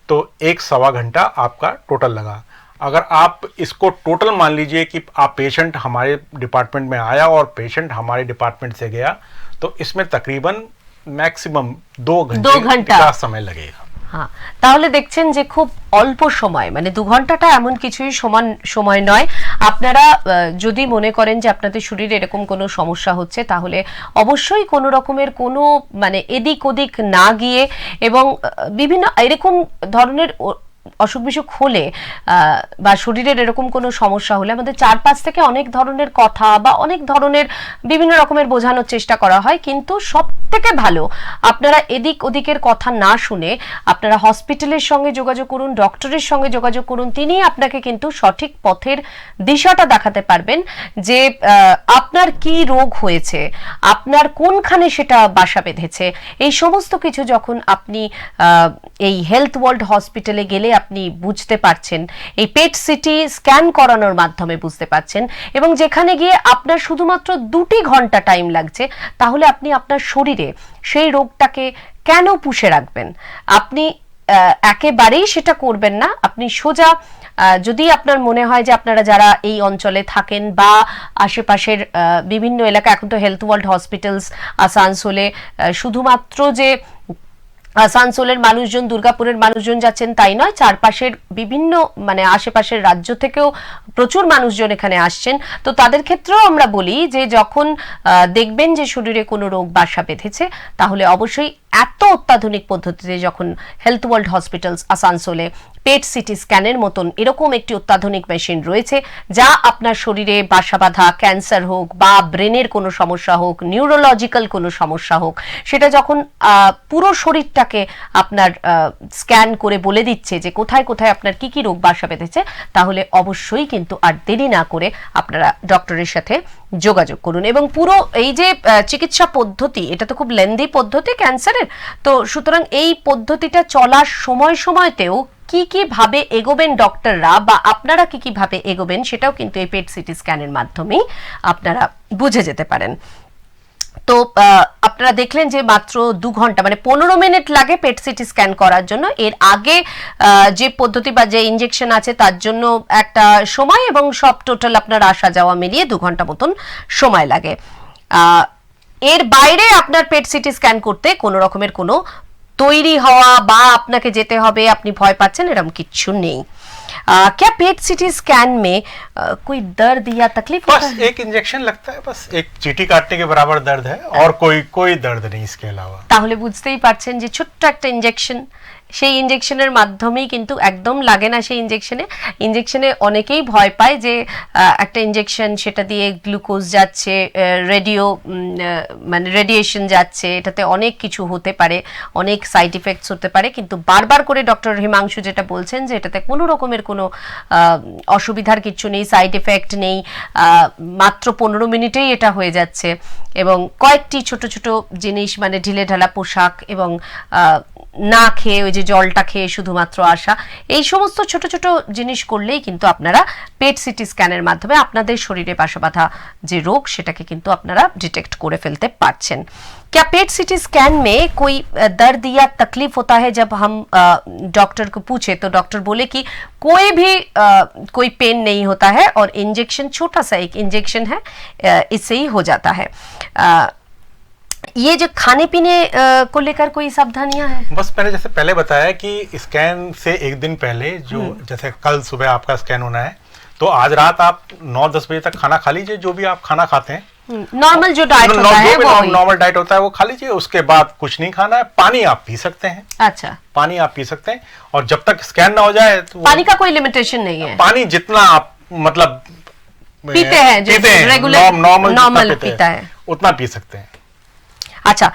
S3: तो 1-1.25 घंटा आपका टोटल लगा। अगर आप इसको टोटल मान लीजिए कि आप पेशेंट हमारे डिपार्टमेंट में आया और पेशेंट हमारे डिपार्टमेंट से गया, तो इसमें तकरीबन मैक्सिमम 2 घंटे का समय लगेगा।
S2: হ্যাঁ, তাহলে দেখছেন যে খুব অল্প সময়, মানে 2 ঘন্টাটা এমন কিছুই সমান সময় নয়। আপনারা যদি মনে করেন যে আপনাদের শরীরে এরকম কোনো সমস্যা হচ্ছে, তাহলে অবশ্যই কোনো রকমের কোনো মানে এদিক ওদিক না গিয়ে, এবং বিভিন্ন এরকম ধরনের অসুখ বিসুখ হলে বা শরীরের এরকম কোনো সমস্যা হলে আমাদের চারপাশ থেকে অনেক ধরনের কথা বা অনেক ধরনের বিভিন্ন রকমের বোঝানোর চেষ্টা করা হয়, কিন্তু সব থেকে ভালো আপনারা এদিক ওদিকের কথা না শুনে আপনারা হসপিটালের সঙ্গে যোগাযোগ করুন, ডক্টরের সঙ্গে যোগাযোগ করুন। তিনি আপনাকে কিন্তু সঠিক পথের দিশাটা দেখাতে পারবেন যে আপনার কি রোগ হয়েছে, আপনার কোনখানে সেটা বাসা বেঁধেছে। এই সমস্ত কিছু যখন আপনি এই হেলথ ওয়ার্ল্ড হসপিটালে গেলে আপনি বুঝতে পারছেন, এই পেট সিটি স্ক্যান করানোর মাধ্যমে বুঝতে পারছেন, এবং যেখানে গিয়ে আপনার শুধুমাত্র 2 ঘন্টা টাইম লাগছে, তাহলে আপনি আপনার শরীরে সেই রোগটাকে কেন পুষে রাখবেন? আপনি একেবারেই সেটা করবেন না। আপনি সোজা, যদি আপনার মনে হয় যে আপনারা যারা এই অঞ্চলে থাকেন বা আশেপাশের বিভিন্ন এলাকা, এখন তো হেলথ ওয়ার্ল্ড হসপিটালস আসানসোলে শুধুমাত্র যে আসানসোলের মানুষজন, দুর্গাপুরের মানুষজন যাচ্ছেন তাই নয়, চারপাশের বিভিন্ন মানে আশেপাশের রাজ্য থেকেও প্রচুর মানুষজন এখানে আসছেন। তো তাদের ক্ষেত্রেও আমরা বলি যে যখন দেখবেন যে শরীরে কোনো রোগ বাসা বেঁধেছে, তাহলে অবশ্যই এত অত্যাধুনিক পদ্ধতিতে যখন হেলথ ওয়ার্ল্ড হসপিটালস আসানসোলে পেট সিটি স্ক্যানের মতন এরকম একটি অত্যাধুনিক মেশিন রয়েছে, যা আপনার শরীরে বাসা বাঁধা ক্যান্সার হোক বা ব্রেনের কোনো সমস্যা হোক, নিউরোলজিক্যাল কোনো সমস্যা হোক, সেটা যখন পুরো শরীরটাকে শরীরটাকে আপনার স্ক্যান করে বলে দিচ্ছে যে কোথায় কোথায় আপনার কি কি রোগ বাসা বেঁধেছে, তাহলে অবশ্যই কিন্তু আর দেরি না করে আপনারা ডক্টরের সাথে যোগাযোগ করুন। এবং পুরো এই যে চিকিৎসা পদ্ধতি, এটা তো খুব লেন্দি পদ্ধতি ক্যান্সারের, তো সুতরাং এই পদ্ধতিটা চলার সময়তেও কি কি ভাবে এগোবেন ডক্টররা বা আপনারা কি কি ভাবে এগোবেন, সেটাও কিন্তু এই পেট সিটি স্ক্যানের মাধ্যমেই আপনারা বুঝে যেতে পারেন। তো আপনারা দেখলেন যে মাত্র 2 ঘন্টা মানে 15 মিনিট লাগে পেট সিটি স্ক্যান করার জন্য। এর আগে যে পদ্ধতি বা যে ইনজেকশন আছে তার জন্য একটা সময় এবং সব টোটাল আপনার আসা যাওয়া মিলিয়ে 2 ঘন্টা মতন সময় লাগে। এর বাইরে আপনার পেট সিটি স্ক্যান করতে কোনো রকমের কোনো তৈরি হওয়া বা আপনাকে যেতে হবে, আপনি ভয় পাচ্ছেন, এরকম কিচ্ছু নেই। क्या पेट सिटी स्कैन में कोई दर्द या तकलीफ होता
S3: बस
S2: है?
S3: एक इंजेक्शन लगता है, बस एक चींटी काटने के बराबर दर्द है और कोई दर्द नहीं इसके अलावा।
S2: তাহলে বুঝতেই পারছেন যে ছোট্ট একটা ইনজেকশন, সেই ইনজেকশনের মাধ্যমেই কিন্তু একদম লাগে না সেই ইনজেকশনে অনেকেই ভয় পায় যে একটা ইনজেকশন, সেটা দিয়ে গ্লুকোজ যাচ্ছে, মানে রেডিয়েশন যাচ্ছে, এটাতে অনেক কিছু হতে পারে, অনেক সাইড ইফেক্টস হতে পারে। কিন্তু বারবার করে ডক্টর হিমাংশু যেটা বলছেন যে এটাতে কোনো রকমের কোনো অসুবিধার কিছু নেই, সাইড এফেক্ট নেই, মাত্র 15 মিনিটেই এটা হয়ে যাচ্ছে। এবং কয়েকটি ছোট ছোট জিনিস, মানে ঢিলে ঢালা পোশাক এবং না খেয়ে ওই যে জলটা খেয়ে শুধুমাত্র আসা, এই সমস্ত ছোট ছোট জিনিস করলেই কিন্তু আপনারা পেট সিটি স্ক্যানের মাধ্যমে আপনাদের শরীরে বাসা বাঁধা যে রোগ সেটাকে কিন্তু আপনারা ডিটেক্ট করে ফেলতে পারছেন। क्या पेट सिटी स्कैन में कोई दर्द या तकलीफ होता है? जब हम डॉक्टर को पूछे तो डॉक्टर बोले कि कोई पेन नहीं होता है और इंजेक्शन, छोटा सा एक इंजेक्शन है, इससे ही हो जाता है। ये जो खाने पीने को लेकर कोई सावधानियां हैं?
S3: बस मैंने जैसे पहले बताया कि स्कैन से एक दिन पहले जो जैसे कल सुबह आपका स्कैन होना है, तो आज रात आप 9-10 बजे तक खाना खा लीजिए, जो भी आप खाना खाते हैं
S2: नॉर्मल जो डाइट होता है वो
S3: नॉर्मल डाइट होता है वो खा लीजिए। उसके बाद कुछ नहीं खाना है। पानी आप पी सकते हैं।
S2: अच्छा,
S3: पानी आप पी सकते हैं, और जब तक स्कैन ना हो जाए तो
S2: पानी का कोई लिमिटेशन नहीं है?
S3: पानी जितना आप मतलब
S2: पीते हैं रेगुलर नॉर्मल पीता है
S3: उतना पी सकते हैं।
S2: अच्छा,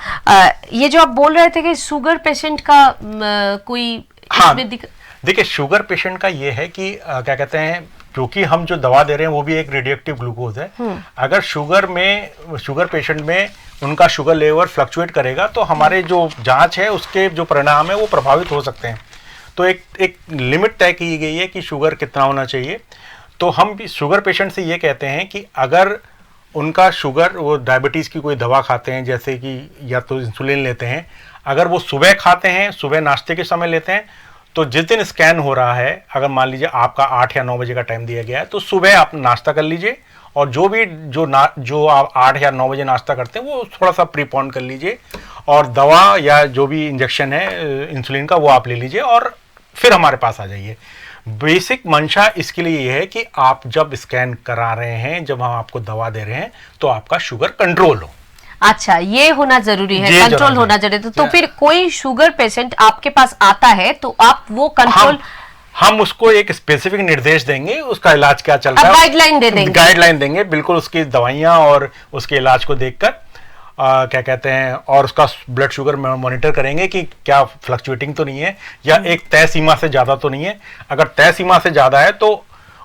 S2: ये जो आप बोल रहे थे कि शुगर पेशेंट का कोई इसमें
S3: देखिए, शुगर पेशेंट का ये है कि क्या कहते हैं, क्योंकि हम जो दवा दे रहे हैं वो भी एक रेडियोएक्टिव ग्लूकोज है। अगर शुगर पेशेंट में उनका शुगर लेवल फ्लक्चुएट करेगा तो हमारे जो जांच है उसके जो परिणाम है वो प्रभावित हो सकते हैं। तो एक लिमिट तय की गई है कि शुगर कितना होना चाहिए। तो हम भी शुगर पेशेंट से ये कहते हैं कि अगर उनका शुगर, वो डायबिटीज़ की कोई दवा खाते हैं, जैसे कि या तो इंसुलिन लेते हैं, अगर वो सुबह खाते हैं, सुबह नाश्ते के समय लेते हैं, तो जिस दिन स्कैन हो रहा है, अगर मान लीजिए आपका 8 या 9 बजे का टाइम दिया गया है, तो सुबह आप नाश्ता कर लीजिए, और जो आप 8 या 9 बजे नाश्ता करते हैं वो थोड़ा सा प्रीपोन कर लीजिए, और दवा या जो भी इंजेक्शन है इंसुलिन का वो आप ले लीजिए, और फिर हमारे पास आ जाइए। बेसिक मंशा इसके लिए ये है कि आप जब स्कैन करा रहे हैं, जब हम आपको दवा दे रहे हैं, तो आपका शुगर कंट्रोल हो।
S2: अच्छा, ये होना जरूरी है, कंट्रोल होना जरूरी है। तो फिर कोई शुगर पेशेंट आपके पास आता है तो आप वो कंट्रोल,
S3: हम उसको एक स्पेसिफिक निर्देश देंगे, उसका इलाज क्या चल रहा है,
S2: गाइडलाइन दे देंगे,
S3: गाइडलाइन देंगे बिल्कुल, उसकी दवाइयां और उसके इलाज को देखकर क्या कहते हैं, और उसका ब्लड शुगर मॉनिटर करेंगे कि क्या फ्लक्चुएटिंग तो नहीं है, या एक तय सीमा से ज़्यादा तो नहीं है। अगर तय सीमा से ज़्यादा है तो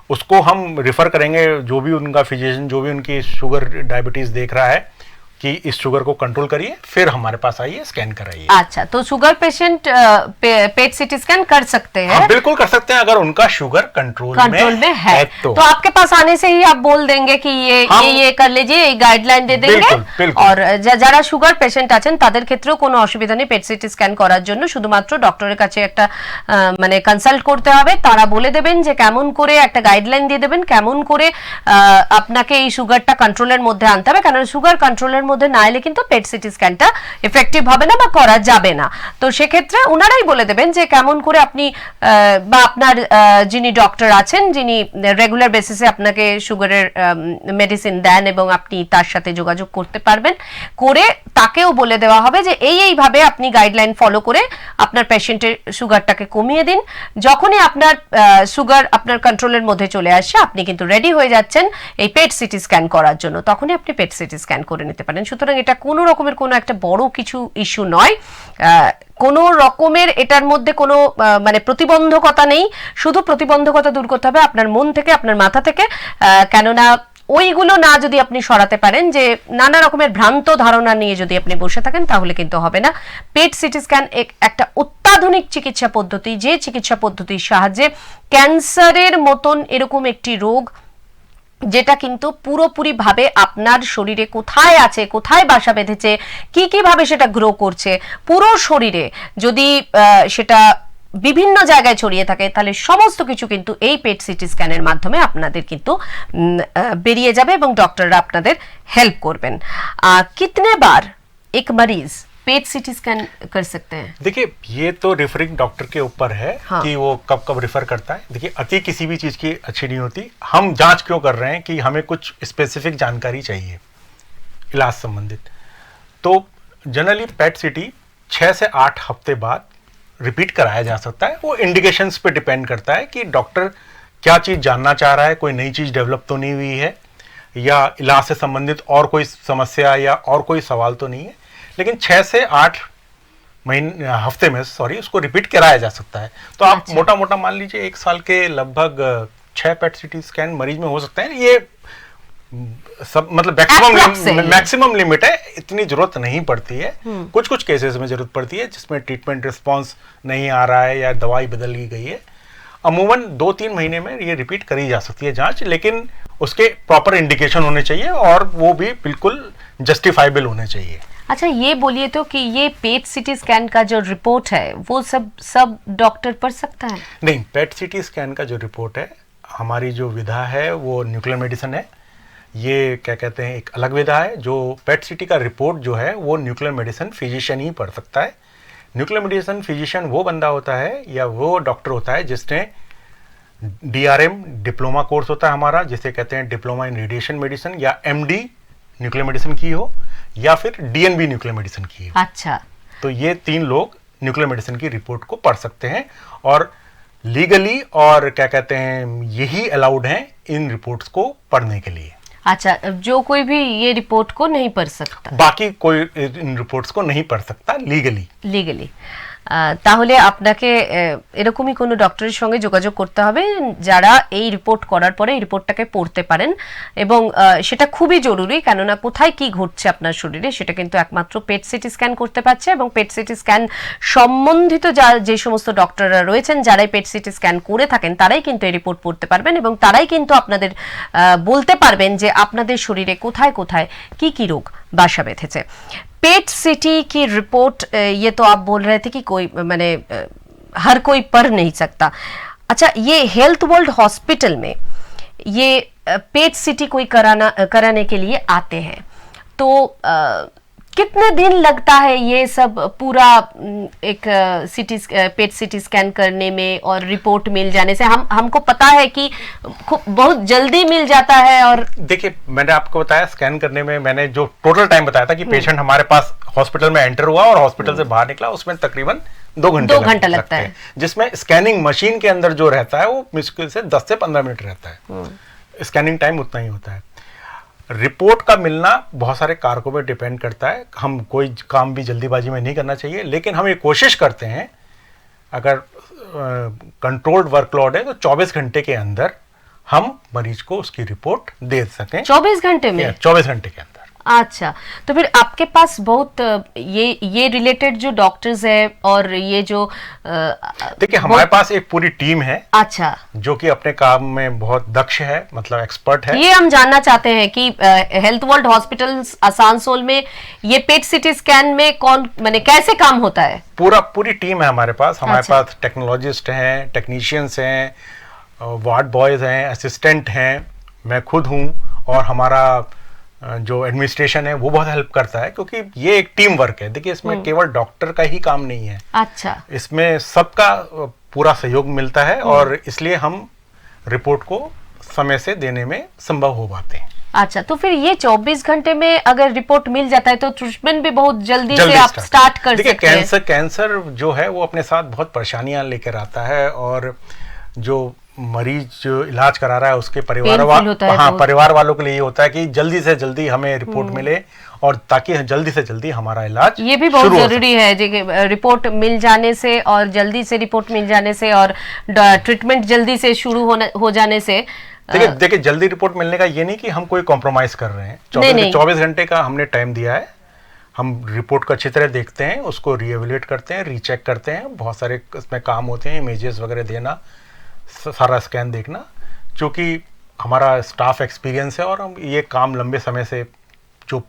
S3: उसको हम रिफ़र करेंगे, जो भी उनका फिजिशियन, जो भी उनकी शुगर डायबिटीज़ देख रहा है, कि इस शुगर को कंट्रोल करिए, फिर हमारे पास आइए, स्कैन कराइए।
S2: अच्छा, तो sugar patient PET CT scan कर सकते हैं?
S3: हाँ, बिल्कुल कर सकते हैं, अगर उनका शुगर कंट्रोल में है
S2: तो आपके पास आने से ही आप बोल देंगे कि ये कर लीजिए, ये गाइडलाइन दे देंगे।
S3: बिल्कुल, बिल्कुल।
S2: और যারা সুগার পেশেন্ট আছেন তাদের ক্ষেত্রেও কোনো অসুবিধা নেই, পেট সিটি স্ক্যান করার জন্য শুধুমাত্র ডক্টরের কাছে একটা মানে কনসাল্ট করতে হবে। তারা বলে দেবেন যে কেমন করে, একটা গাইডলাইন দিয়ে দেবেন কেমন করে আপনাকে এই সুগারটা কন্ট্রোলের মধ্যে আনতে হবে, কারণ সুগার কন্ট্রোলের মধ্যে না এলে কিন্তু পেট সিটি স্ক্যানটা এফেক্টিভ হবে না বা করা যাবে না। তো সেক্ষেত্রে ওনারাই বলে দেবেন যে কেমন করে আপনি বা আপনার যিনি ডক্টর আছেন, যিনি রেগুলার বেসিসে আপনাকে সুগারের মেডিসিন দেন এবং আপনি তার সাথে যোগাযোগ করতে পারবেন, করে তাকেও বলে দেওয়া হবে যে এইভাবে আপনি গাইডলাইন ফলো করে আপনার পেশেন্টের সুগারটাকে কমিয়ে দিন। যখনই আপনার সুগার আপনার কন্ট্রোলের মধ্যে চলে আসে, আপনি কিন্তু রেডি হয়ে যাচ্ছেন এই পেট সিটি স্ক্যান করার জন্য, তখনই আপনি পেট সিটি স্ক্যান করে নিতে পারেন। পারেন। সুতরাং এটা কোনো রকমের কোনো একটা বড় কিছু ইস্যু নয়, কোনো রকমের এটার মধ্যে কোনো মানে প্রতিবন্ধকতা নেই। শুধু প্রতিবন্ধকতা দূর করতে হবে আপনার মন থেকে, আপনার মাথা থেকে। কেননা ওইগুলো না যদি আপনি সরাতে পারেন, যে নানা রকমের ভ্রান্ত ধারণা নিয়ে যদি আপনি বসে থাকেন, তাহলে কিন্তু হবে না। পেট সিটি স্ক্যান একটা অত্যাধুনিক চিকিৎসা পদ্ধতি, যে চিকিৎসা পদ্ধতির সাহায্যে ক্যান্সারের মতন এরকম একটি রোগ, যেটা কিন্তু পুরোপুরি ভাবে আপনার শরীরে কোথায় আছে, কোথায় বাসা বেঁধেছে, কি ভাবে সেটা গ্রো করছে পুরো শরীরে, যদি সেটা বিভিন্ন জায়গায় ছড়িয়ে থাকে, তাহলে সমস্ত কিছু কিন্তু এই পেট সিটি স্ক্যানের মাধ্যমে আপনাদের কিন্তু বেরিয়ে যাবে এবং ডক্টররা আপনাদের হেল্প করবেন। कितने बार एक मरीज पेट सीटी स्कैन कर सकते हैं?
S3: देखिए, ये तो रेफरिंग डॉक्टर के ऊपर है कि वो कब कब रेफर करता है। देखिए, अति किसी भी चीज की अच्छी नहीं होती। हम जांच क्यों कर रहे हैं कि हमें कुछ स्पेसिफिक जानकारी चाहिए इलाज संबंधित। तो जनरली पेट सिटी 6 से 8 हफ्ते बाद रिपीट कराया जा सकता है। वो इंडिकेशंस पे डिपेंड करता है कि डॉक्टर क्या चीज जानना चाह रहा है, कोई नई चीज डेवलप तो नहीं हुई है, या इलाज से संबंधित और कोई समस्या या और कोई सवाल तो नहीं है। लेकिन 6 से 8 हफ्ते में उसको रिपीट कराया जा सकता है। तो आप मोटा मोटा मान लीजिए 1 साल के लगभग 6 पेट सिटी स्कैन मरीज में हो सकते हैं। ये सब मतलब मैक्सिमम लिमिट है, इतनी जरूरत नहीं पड़ती है। कुछ केसेस में जरूरत पड़ती है जिसमें ट्रीटमेंट रिस्पॉन्स नहीं आ रहा है या दवाई बदल की गई है। अमूमन 2-3 महीने में ये रिपीट करी जा सकती है जांच, लेकिन उसके प्रॉपर इंडिकेशन होने चाहिए और वो भी बिल्कुल जस्टिफाइबल होने चाहिए।
S2: अच्छा, ये बोलिए तो कि ये पेट सिटी स्कैन का जो रिपोर्ट है वो सब डॉक्टर पढ़ सकता है?
S3: नहीं, पेट सिटी स्कैन का जो रिपोर्ट है, हमारी जो विधा है वो न्यूक्लियर मेडिसिन है। ये क्या कहते हैं, एक अलग विधा है। जो पेट सिटी का रिपोर्ट जो है वो न्यूक्लियर मेडिसिन फिजिशियन ही पढ़ सकता है। न्यूक्लियर मेडिसिन फिजिशियन वो बंदा होता है या वो डॉक्टर होता है जिसने DRM डिप्लोमा कोर्स होता है हमारा, जिसे कहते हैं डिप्लोमा इन रेडिएशन मेडिसिन, या MD न्यूक्लियर मेडिसिन की हो, या फिर DNB न्यूक्लियर मेडिसिन की हो।
S2: अच्छा,
S3: तो ये 3 लोग न्यूक्लियर मेडिसिन की रिपोर्ट को पढ़ सकते हैं और लीगली और क्या कहते हैं यही अलाउड हैं इन रिपोर्ट्स को पढ़ने के लिए।
S2: अच्छा, जो कोई भी ये रिपोर्ट को नहीं पढ़ सकता,
S3: बाकी कोई इन रिपोर्ट्स को नहीं पढ़ सकता लीगली।
S2: তাহলে আপনাকে এরকমই কোনো ডক্টরের সঙ্গে যোগাযোগ করতে হবে যারা এই রিপোর্ট করার পরে এই রিপোর্টটাকে পড়তে পারেন, এবং সেটা খুবই জরুরি। কেননা কোথায় কি ঘটছে আপনার শরীরে সেটা কিন্তু একমাত্র পেট সিটি স্ক্যান করতে পারছে, এবং পেট সিটি স্ক্যান সম্বন্ধিত যে সমস্ত ডক্টররা রয়েছেন যারাই পেট সিটি স্ক্যান করে থাকেন তারাই কিন্তু এই রিপোর্ট পড়তে পারবেন, এবং তারাই কিন্তু আপনাদের বলতে পারবেন যে আপনাদের শরীরে কোথায় কোথায় কি রোগ বাসা বেঁধেছে। पेट सिटी की रिपोर्ट, ये तो आप बोल रहे थे कि कोई मैंने हर कोई पढ़ नहीं सकता। अच्छा, ये हेल्थ वर्ल्ड हॉस्पिटल में ये पेट सिटी कोई कराने के लिए आते हैं, तो कितने दिन लगता है ये सब पूरा एक पेट सिटी स्कैन करने में और रिपोर्ट मिल जाने से? हमको पता है कि बहुत जल्दी मिल जाता है। और
S3: देखिए, मैंने आपको बताया स्कैन करने में मैंने जो टोटल टाइम बताया था कि पेशेंट हमारे पास हॉस्पिटल में एंटर हुआ और हॉस्पिटल से बाहर निकला, उसमें तकरीबन 2 घंटा लगता है, जिसमें स्कैनिंग मशीन के अंदर जो रहता है वो मुश्किल से 10 से 15 मिनट रहता है। स्कैनिंग टाइम उतना ही होता है। रिपोर्ट का मिलना बहुत सारे कारकों पर डिपेंड करता है। हम कोई काम भी जल्दीबाजी में नहीं करना चाहिए, लेकिन हम ये कोशिश करते हैं अगर कंट्रोल्ड वर्कलोड है तो 24 घंटे के अंदर हम मरीज को उसकी रिपोर्ट दे सकें।
S2: 24 घंटे में?
S3: 24 घंटे के अंदर।
S2: अच्छा, तो फिर आपके पास बहुत ये रिलेटेड जो डॉक्टर्स है और ये जो
S3: देखिए, हमारे पास एक पूरी टीम है।
S2: अच्छा, जो
S3: कि अपने काम में बहुत दक्ष है, मतलब एक्सपर्ट है।
S2: ये हम जानना चाहते हैं कि हेल्थ वर्ल्ड हॉस्पिटल आसानसोल में ये पेट सिटी स्कैन में कौन माने कैसे काम होता है?
S3: पूरी टीम है हमारे पास। हमारे पास टेक्नोलॉजिस्ट हैं, टेक्नीशियंस हैं, वार्ड बॉयज हैं, असिस्टेंट हैं, मैं खुद हूँ, और हमारा जो एडमिनिस्ट्रेशन है वो बहुत हेल्प करता है, क्योंकि ये एक टीम वर्क है। देखिए, इसमें केवल डॉक्टर का ही काम नहीं है।
S2: अच्छा,
S3: इसमें सबका पूरा सहयोग मिलता है और इसलिए हम रिपोर्ट को समय से देने में संभव हो पाते हैं।
S2: अच्छा, तो फिर ये 24 घंटे में अगर रिपोर्ट मिल जाता है तो ट्रीटमेंट भी बहुत जल्दी से आप स्टार्ट कर सकते हैं।
S3: कैंसर जो है वो अपने साथ बहुत परेशानियां लेकर आता है, और जो मरीज जो इलाज करा रहा है उसके
S2: परिवार
S3: वालों के लिए ये होता है कि जल्दी से जल्दी हमें रिपोर्ट मिले और ताकि जल्दी से जल्दी हमारा इलाज
S2: ये भी बहुत जरूरी है। रिपोर्ट मिल जाने से और जल्दी से रिपोर्ट मिल जाने से और ट्रीटमेंट जल्दी से शुरू हो जाने से
S3: देखिए जल्दी रिपोर्ट मिलने का ये नहीं कि हम कोई कॉम्प्रोमाइज कर रहे हैं। 24 घंटे का हमने टाइम दिया है। हम रिपोर्ट को अच्छी तरह देखते हैं, उसको रीएवल्यूएट करते हैं, रीचेक करते हैं। बहुत सारे इसमें काम होते हैं, इमेजेस वगैरह देना, सारा स्कैन देखना, क्योंकि हमारा स्टाफ एक्सपीरियंस है और हम ये काम लंबे समय से जो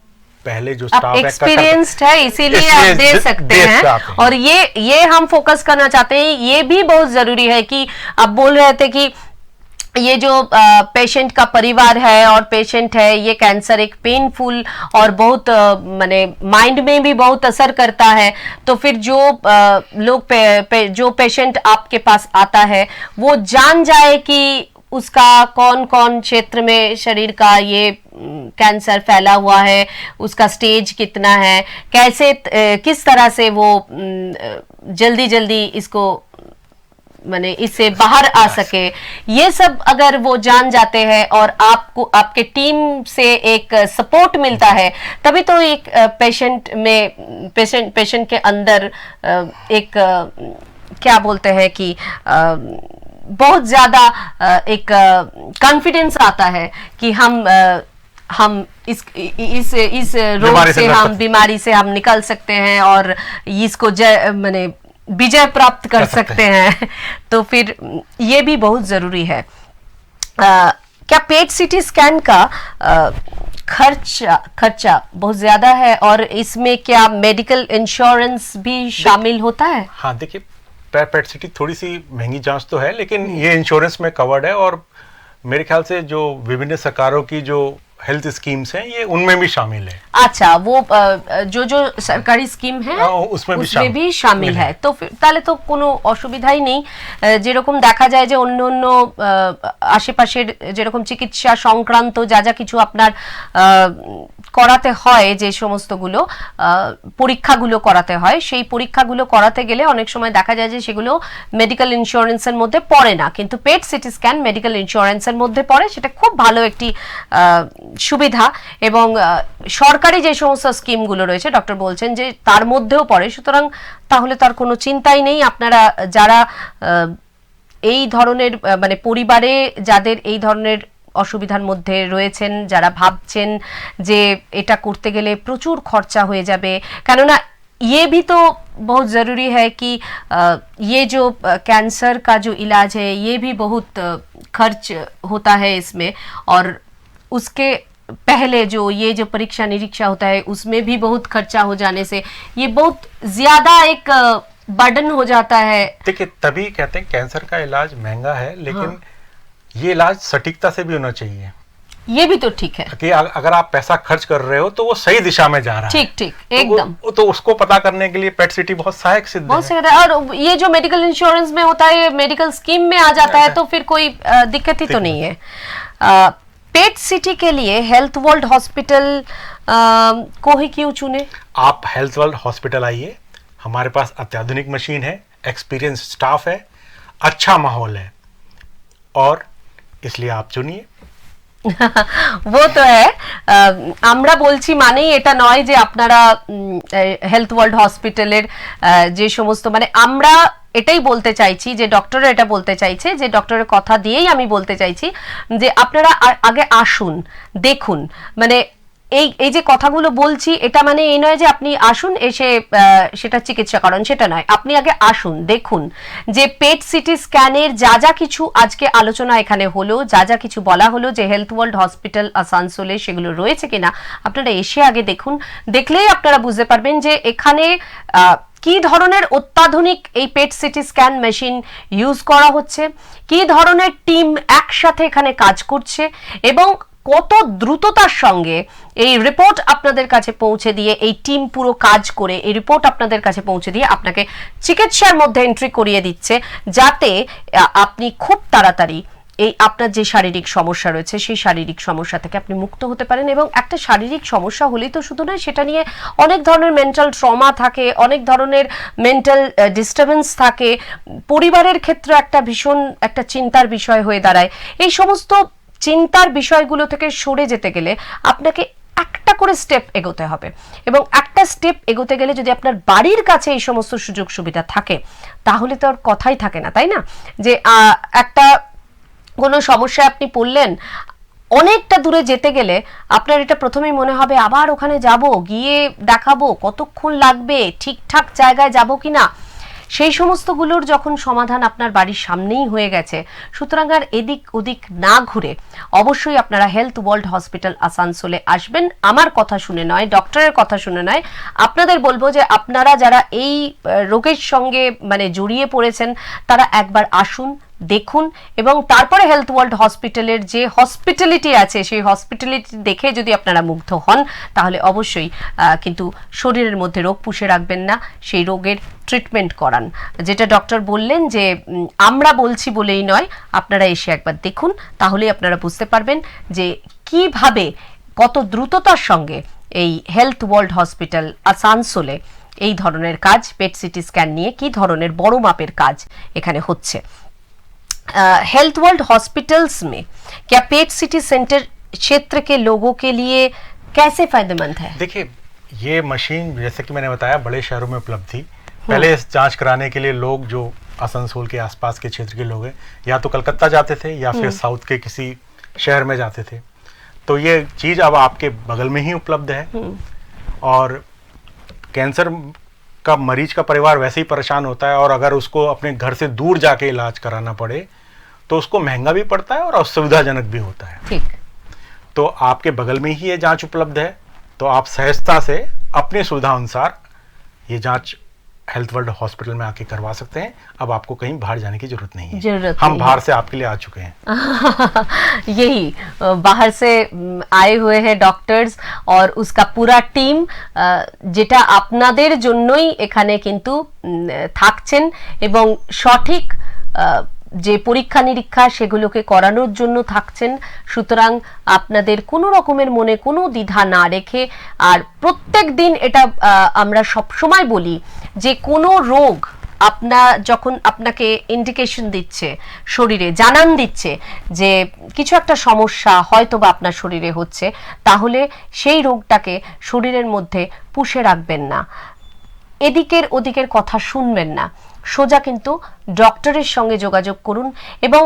S3: पहले जो स्टाफ
S2: एक्सपीरियंस्ड है इसीलिए आप दे सकते हैं। और ये हम फोकस करना चाहते हैं। ये भी बहुत जरूरी है कि आप बोल रहे थे कि ये जो पेशेंट का परिवार है और पेशेंट है, ये कैंसर एक पेनफुल और बहुत माने माइंड में भी बहुत असर करता है। तो फिर जो लोग जो पेशेंट आपके पास आता है वो जान जाए कि उसका कौन कौन क्षेत्र में शरीर का ये कैंसर फैला हुआ है, उसका स्टेज कितना है, कैसे किस तरह से वो जल्दी जल्दी इसको माने इससे बाहर आ सके, ये सब अगर वो जान जाते हैं और आपको आपके टीम से एक सपोर्ट मिलता है, तभी तो एक पेशेंट के अंदर एक क्या बोलते हैं कि बहुत ज्यादा एक कॉन्फिडेंस आता है कि हम इस रोग से हम बीमारी से हम निकल सकते हैं और इसको माने विजय प्राप्त कर सकते हैं। तो फिर ये भी बहुत जरूरी है। क्या पेट सीटी स्कैन का खर्चा बहुत ज्यादा है और इसमें क्या मेडिकल इंश्योरेंस भी शामिल होता है?
S3: हाँ देखिए, पेट सीटी थोड़ी सी महंगी जांच तो है, लेकिन ये इंश्योरेंस में कवर्ड है और मेरे ख्याल से जो विभिन्न सरकारों की जो हेल्थ स्कीम्स हैं ये उनमें भी शामिल है।
S2: अच्छा, वो जो सरकारी स्कीम है
S3: उसमें
S2: भी शामिल है। तो তাহলে তো কোনো অসুবিধাই নেই। যেরকম দেখা যায় যে অন্যান্য আশেপাশের যেরকম চিকিৎসা সংক্রান্ত যা যা কিছু আপনার করাতে হয়, যে সমস্তগুলো পরীক্ষাগুলো করাতে হয়, সেই পরীক্ষাগুলো করাতে গেলে অনেক সময় দেখা যায় যে সেগুলো মেডিকেল ইন্স্যুরেন্সের মধ্যে পড়ে না, কিন্তু পেট সিটি স্ক্যান মেডিকেল ইন্স্যুরেন্সের মধ্যে পড়ে। সেটা খুব ভালো একটি সুবিধা এবং সরকারি যে সমস্ত স্কিমগুলো রয়েছে ডক্টর বলছেন যে তার মধ্যেও পড়ে। সুতরাং তাহলে তার কোনো চিন্তাই নেই। আপনারা যারা এই ধরনের মানে পরিবারে যাদের এই ধরনের অসুবিধার মধ্যে রয়েছেন, যারা ভাবছেন যে এটা করতে গেলে প্রচুর খরচা হয়ে যাবে, কেননা ये भी तो बहुत ज़रूरी है कि ये जो कैंसर का जो इलाज है ये भी बहुत खर्च होता है इसमें, और उसके पहले जो ये जो परीक्षा निरीक्षा होता है उसमें भी बहुत खर्चा हो जाने से ये बहुत ज्यादा एक बर्डन हो जाता है।
S3: देखिए, तभी कहते हैं कैंसर का इलाज महंगा है, लेकिन ये इलाज सटीकता से भी होना चाहिए।
S2: ये भी तो ठीक है
S3: कि अगर आप पैसा खर्च कर रहे हो तो वो सही दिशा में जा रहा है।
S2: ठीक एकदम।
S3: तो उसको पता करने के लिए पेट सीटी बहुत सहायक सिद्ध है।
S2: और ये जो मेडिकल इंश्योरेंस में होता है, ये मेडिकल स्कीम में आ जाता है, तो फिर कोई दिक्कत ही तो नहीं है। पेट सिटी के लिए हेल्थ वर्ल्ड हॉस्पिटल को ही क्यों चुने?
S3: आप हेल्थ वर्ल्ड हॉस्पिटल आइए, हमारे पास अत्याधुनिक मशीन है, एक्सपीरियंस स्टाफ है, अच्छा माहौल है, और इसलिए आप चुनिए।
S2: वो तो है। আমরা বলছি মানেই এটা নয় যে আপনারা হেলথ ওয়ার্ল্ড হসপিটালের যে সমস্ত মানে আমরা এটাই বলতে চাইছি যে ডক্টর এটা বলতে চাইছে, যে ডক্টরের কথা দিয়েই আমি বলতে চাইছি যে আপনারা আগে আসুন, দেখুন। মানে এই যে কথাগুলো বলছি এটা মানে এই নয় যে আপনি আসুন এসে সেটা চিকিৎসা করেন, সেটা নয়। আপনি আগে আসুন, দেখুন যে পেট সিটি স্ক্যানের যা যা কিছু আজকে আলোচনা এখানে হলো, যা যা কিছু বলা হলো যে হেলথ ওয়ার্ল্ড হসপিটাল আসানসোলে সেগুলো রয়েছে কিনা, আপনারা এসে আগে দেখুন। দেখলেই আপনারা বুঝতে পারবেন যে এখানে কি ধরনের অত্যাধুনিক এই PET CT scan machine use করা হচ্ছে, কি ধরনের টিম একসাথে এখানে কাজ করছে এবং কত দ্রুততার সঙ্গে এই রিপোর্ট আপনাদের কাছে পৌঁছে দিয়ে এই টিম পুরো কাজ করে এই রিপোর্ট আপনাদের কাছে পৌঁছে দিয়ে আপনাকে চিকিৎসার মধ্যে এন্ট্রি করিয়ে দিচ্ছে, যাতে আপনি খুব তাড়াতাড়ি এই আপনার যে শারীরিক সমস্যা রয়েছে সেই শারীরিক সমস্যা থেকে আপনি মুক্ত হতে পারেন। এবং একটা শারীরিক সমস্যা হলেই তো শুধু নয়, সেটা নিয়ে অনেক ধরনের মেন্টাল ট্রমা থাকে, অনেক ধরনের মেন্টাল ডিস্টারবেন্স থাকে, পরিবারের ক্ষেত্রে একটা ভীষণ একটা চিন্তার বিষয় হয়ে দাঁড়ায়। এই সমস্ত চিন্তার বিষয়গুলো থেকে সরে যেতে গেলে আপনাকে একটা করে স্টেপ এগোতে হবে, এবং একটা স্টেপ এগোতে গেলে যদি আপনার বাড়ির কাছে এই সমস্ত সুযোগ সুবিধা থাকে তাহলে তো আর কথাই থাকে না, তাই না? যে একটা কোনো সমস্যায় আপনি পড়লেন, অনেকটা দূরে যেতে গেলে আপনার এটা প্রথমেই মনে হবে আবার ওখানে যাব, গিয়ে দেখাবো, কতক্ষণ লাগবে, ঠিকঠাক জায়গায় যাব কিনা। সেই সমস্তগুলোর যখন সমাধান আপনার বাড়ির সামনেই হয়ে গেছে, সুতরাং আর এদিক ওদিক না ঘুরে অবশ্যই আপনারা হেলথ ওয়ার্ল্ড হসপিটাল আসানসোলে আসবেন। আমার কথা শুনে নয়, ডক্টরের কথা শুনে নয়, আপনাদের বলবো যে আপনারা যারা এই রোগের সঙ্গে মানে জড়িয়ে পড়েছেন তারা একবার আসুন, দেখুন, এবং তারপরে হেলথ ওয়ার্ল্ড হসপিটালের যে হসপিটালিটি আছে সেই হসপিটালিটি দেখে যদি আপনারা মুগ্ধ হন তাহলে অবশ্যই কিন্তু শরীরের মধ্যে রোগ পুষে রাখবেন না, সেই রোগের ট্রিটমেন্ট করান। যেটা ডক্টর বললেন যে আমরা বলছি বলেই নয়, আপনারা এসে একবার দেখুন, তাহলেই আপনারা বুঝতে পারবেন যে কিভাবে কত দ্রুততার সঙ্গে এই হেলথ ওয়ার্ল্ড হসপিটাল আসানসোলে এই ধরনের কাজ, পেট সিটি স্ক্যান নিয়ে কি ধরনের বড় মাপের কাজ এখানে হচ্ছে। हेल्थ वर्ल्ड हॉस्पिटल्स में क्या पेट सिटी सेंटर क्षेत्र के लोगों के लिए कैसे फायदेमंद है?
S3: देखिए, ये मशीन जैसे कि मैंने बताया बड़े शहरों में उपलब्ध थी। पहले इस जांच कराने के लिए लोग जो आसनसोल के आसपास के क्षेत्र के लोग हैं या तो कलकत्ता जाते थे या फिर साउथ के किसी शहर में जाते थे। तो ये चीज़ अब आपके बगल में ही उपलब्ध है। और कैंसर का मरीज का परिवार वैसे ही परेशान होता है, और अगर उसको अपने घर से दूर जाके इलाज कराना पड़े तो उसको महंगा भी पड़ता है और असुविधाजनक भी होता है।
S2: ठीक।
S3: तो आपके बगल में ही ये जांच उपलब्ध है, तो आप सहजता से अपनी सुविधा अनुसार ये जांच हेल्थ वर्ल्ड हॉस्पिटल में आके करवा सकते हैं। अब आपको कहीं बाहर जाने की जरूरत नहीं है। हम बाहर से आपके लिए आ चुके हैं।
S2: यही बाहर से आए हुए हैं डॉक्टर्स और उसका पूरा टीम, যেটা আপনাদের জন্যই এখানে কিন্তু থাকছেন এবং সঠিক যে পরীক্ষা নিরীক্ষা সেগুলোকে করানোর জন্য থাকছেন। সুতরাং আপনাদের কোনো রকমের মনে কোনো দ্বিধা না রেখে, আর প্রত্যেক দিন এটা আমরা সব সময় বলি যে কোনো রোগ যখন আপনাকে ইন্ডিকেশন দিচ্ছে, শরীরে জানান দিচ্ছে যে কিছু একটা সমস্যা হয়তো বা আপনার শরীরে হচ্ছে, তাহলে সেই রোগটাকে শরীরের মধ্যে পুষে রাখবেন না, এদিকের ওদিকের কথা শুনবেন না, সোজা কিন্তু ডক্টরের সঙ্গে যোগাযোগ করুন। এবং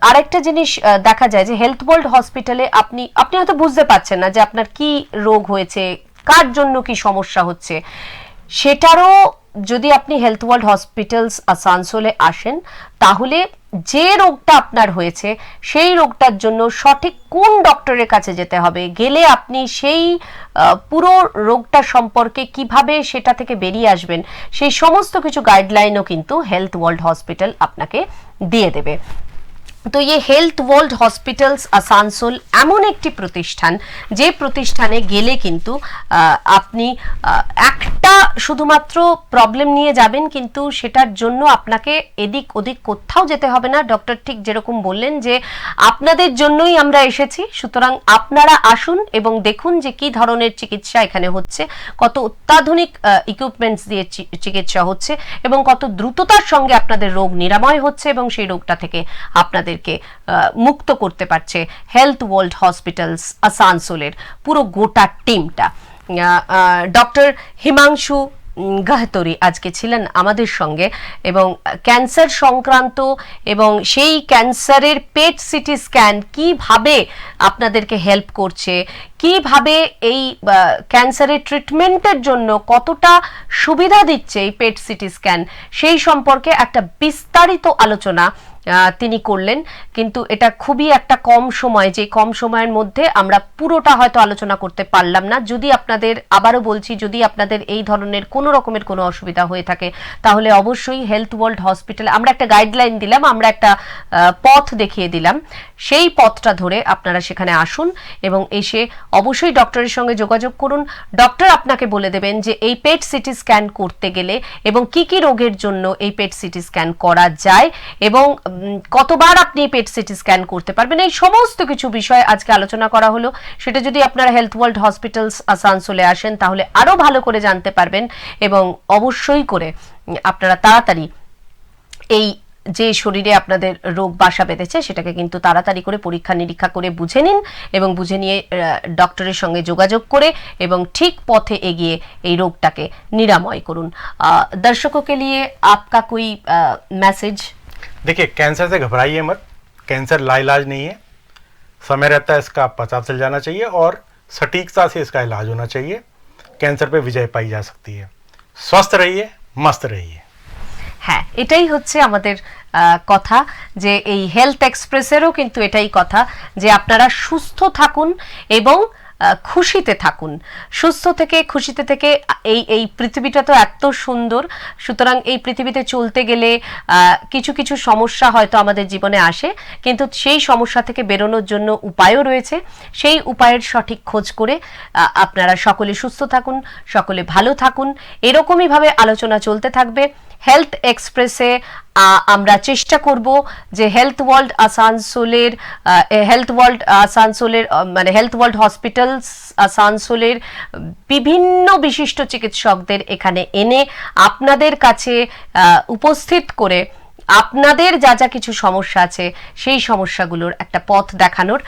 S2: আরেকটা জিনিস দেখা যায় যে হেলথ ওয়ার্ল্ড হসপিটালে আপনি হয়তো বুঝতে পারছেন না যে আপনার কি রোগ হয়েছে, কার জন্য কি সমস্যা হচ্ছে, সেটারও যদি আপনি হেলথ ওয়ার্ল্ড হসপিটালস আসানসোলে আসেন তাহলে যে রোগটা আপনার হয়েছে সেই রোগটার জন্য সঠিক কোন ডক্টরের কাছে যেতে হবে, গেলে আপনি সেই পুরো রোগটা সম্পর্কে কিভাবে সেটা থেকে বেরিয়ে আসবেন, সেই সমস্ত কিছু গাইডলাইনও কিন্তু হেলথ ওয়ার্ল্ড হসপিটাল আপনাকে দিয়ে দেবে। তো ये হেলথ ওয়ার্ল্ড হসপিটালস আসানসোল এমন একটি প্রতিষ্ঠান যে প্রতিষ্ঠানে গেলে কিন্তু আপনি একটা শুধুমাত্র প্রবলেম নিয়ে যাবেন, কিন্তু সেটার জন্য আপনাকে এদিক ওদিক কোথাও যেতে হবে না। ডক্টর ঠিক যেরকম বললেন যে আপনাদের জন্যই আমরা এসেছি, সুতরাং আপনারা আসুন এবং দেখুন যে কি ধরনের চিকিৎসা এখানে হচ্ছে, কত অত্যাধুনিক ইকুইপমেন্টস দিয়ে চিকিৎসা হচ্ছে এবং কত দ্রুততার সঙ্গে আপনাদের রোগ নিরাময় হচ্ছে এবং সেই রোগটা থেকে আপনাদের মুক্ত করতে পারছে হেলথ ওয়ার্ল্ড হসপিটালস আসানসোলের পুরো গোটা টিমটা। ডক্টর হিমাংশু গাহতরি আজকে ছিলেন আমাদের সঙ্গে এবং ক্যান্সার সংক্রান্ত এবং সেই ক্যান্সারের পেট সিটি স্ক্যান কিভাবে আপনাদেরকে হেল্প করছে, কিভাবে এই ক্যান্সারের ট্রিটমেন্টের জন্য কতটা সুবিধা দিচ্ছে এই পেট সিটি স্ক্যান, সেই সম্পর্কে একটা বিস্তারিত আলোচনা তিনি করলেন। কিন্তু এটা খুবই একটা কম সময়, যে কম সময়ের মধ্যে আমরা পুরোটা হয়তো আলোচনা করতে পারলাম না। যদি আপনাদের, আবারও বলছি, যদি আপনাদের এই ধরনের কোনো রকমের কোনো অসুবিধা হয়ে থাকে তাহলে অবশ্যই হেলথ ওয়ার্ল্ড হসপিটালে আমরা একটা গাইডলাইন দিলাম, আমরা একটা পথ দেখিয়ে দিলাম, সেই পথটা ধরে আপনারা সেখানে আসুন এবং এসে অবশ্যই ডক্টরের সঙ্গে যোগাযোগ করুন। ডক্টর আপনাকে বলে দেবেন যে এই পেট সিটি স্ক্যান করতে গেলে এবং কি কি রোগের জন্য এই পেট সিটি স্ক্যান করা যায় এবং কতবার আপনি পেট সিটি স্ক্যান করতে পারবেন, এই সমস্ত কিছু বিষয় আজকে আলোচনা করা হলো। সেটা যদি আপনারা হেলথ ওয়ার্ল্ড হসপিটালস আসানসোলে আসেন তাহলে আরো ভালো করে জানতে পারবেন, এবং অবশ্যই করে আপনারা তাড়াতাড়ি এই যে শরীরে আপনাদের রোগ বাসা বেঁধেছে সেটাকে কিন্তু তাড়াতাড়ি করে পরীক্ষা নিরীক্ষা করে বুঝে নিন, এবং বুঝে নিয়ে ডক্টরের সঙ্গে যোগাযোগ করে এবং ঠিক পথে এগিয়ে এই রোগটাকে নিরাময় করুন। दर्शकों के लिए आपका कोई मैसेज?
S3: देखिए, कैंसर से घबराइए मत। कैंसर लाइलाज नहीं है, समय रहता है इसका पता चल जाना चाहिए और सटीकता से इसका इलाज होना चाहिए। कैंसर पे विजय पाई जा सकती है। स्वस्थ रहिए, मस्त रहिए।
S2: হ্যাঁ, এটাই হচ্ছে আমাদের কথা, যে এই হেলথ এক্সপ্রেসেরও কিন্তু এটাই কথা যে আপনারা সুস্থ থাকুন এবং খুশিতে থাকুন। সুস্থ থেকে খুশিতে থেকে এই পৃথিবীটা তো এত সুন্দর, সুতরাং এই পৃথিবীতে চলতে গেলে কিছু কিছু সমস্যা হয়তো আমাদের জীবনে আসে, কিন্তু সেই সমস্যা থেকে বেরোনোর জন্য উপায়ও রয়েছে। সেই উপায়ের সঠিক খোঁজ করে আপনারা সকলে সুস্থ থাকুন, সকলে ভালো থাকুন, এরকমই ভাবে আলোচনা চলতে থাকবে। হেলথ এক্সপ্রেসে আমরা চেষ্টা করব যে হেলথ ওয়ার্ল্ড আসানসোলের মানে হেলথ ওয়ার্ল্ড হসপিটালস আসানসোলের বিভিন্ন বিশিষ্ট চিকিৎসকদের এখানে এনে আপনাদের কাছে উপস্থিত করে আপনাদের যা যা কিছু সমস্যা আছে সেই সমস্যাগুলোর একটা পথ দেখানোর,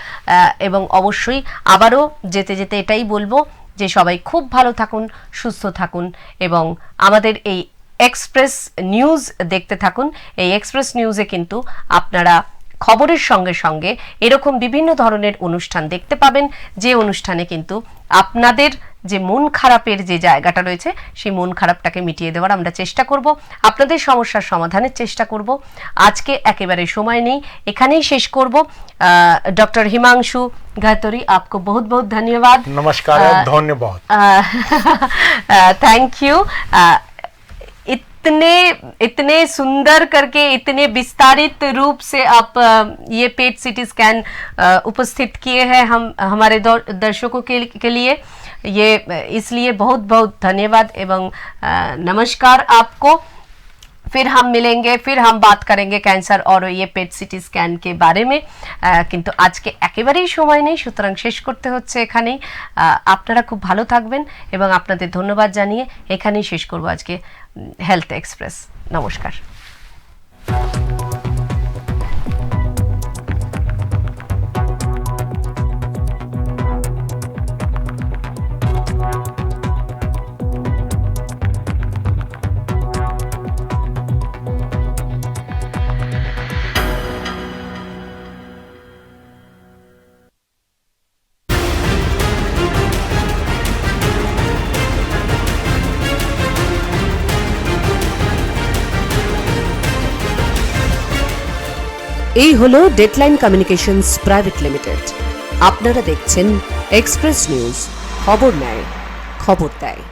S2: এবং অবশ্যই আবারও যেতে যেতে এটাই বলবো যে সবাই খুব ভালো থাকুন, সুস্থ থাকুন, এবং আমাদের এই এক্সপ্রেস নিউজ দেখতে থাকুন। এই এক্সপ্রেস নিউজে কিন্তু আপনারা খবরের সঙ্গে সঙ্গে এরকম বিভিন্ন ধরনের অনুষ্ঠান দেখতে পাবেন, যে অনুষ্ঠানে কিন্তু আপনাদের যে মন খারাপের যে জায়গাটা রয়েছে সেই মন খারাপটাকে মিটিয়ে দেওয়ার আমরা চেষ্টা করব, আপনাদের সমস্যার সমাধানের চেষ্টা করব। আজকে একেবারে সময় নেই, এখানেই শেষ করব। ডক্টর হিমাংশু গায়তরি, आपको बहुत बहुत धन्यवाद।
S3: नमस्कार, धन्यवाद।
S2: Thank you. इतने सुंदर करके, इतने विस्तारित रूप से आप ये पेट सीटी स्कैन उपस्थित किए हैं हमारे दर्शकों के लिए, ये इसलिए बहुत बहुत धन्यवाद एवं नमस्कार आपको। फिर हम मिलेंगे, फिर हम बात करेंगे कैंसर और ये पेट सीटी स्कैन के बारे में, কিন্তু আজকে একেবারেই সময় নেই, সুতরাং শেষ করতে হচ্ছে এখানেই। আপনারা খুব ভালো থাকবেন এবং আপনাদের ধন্যবাদ জানিয়ে এখানেই শেষ করব আজকে হেলথ এক্সপ্রেস। নমস্কার।
S1: এই হলো ডেডলাইন কমিউনিকেশনস প্রাইভেট লিমিটেড। আপনারা দেখছেন এক্সপ্রেস নিউজ, খবর নেয়, খবর দেয়।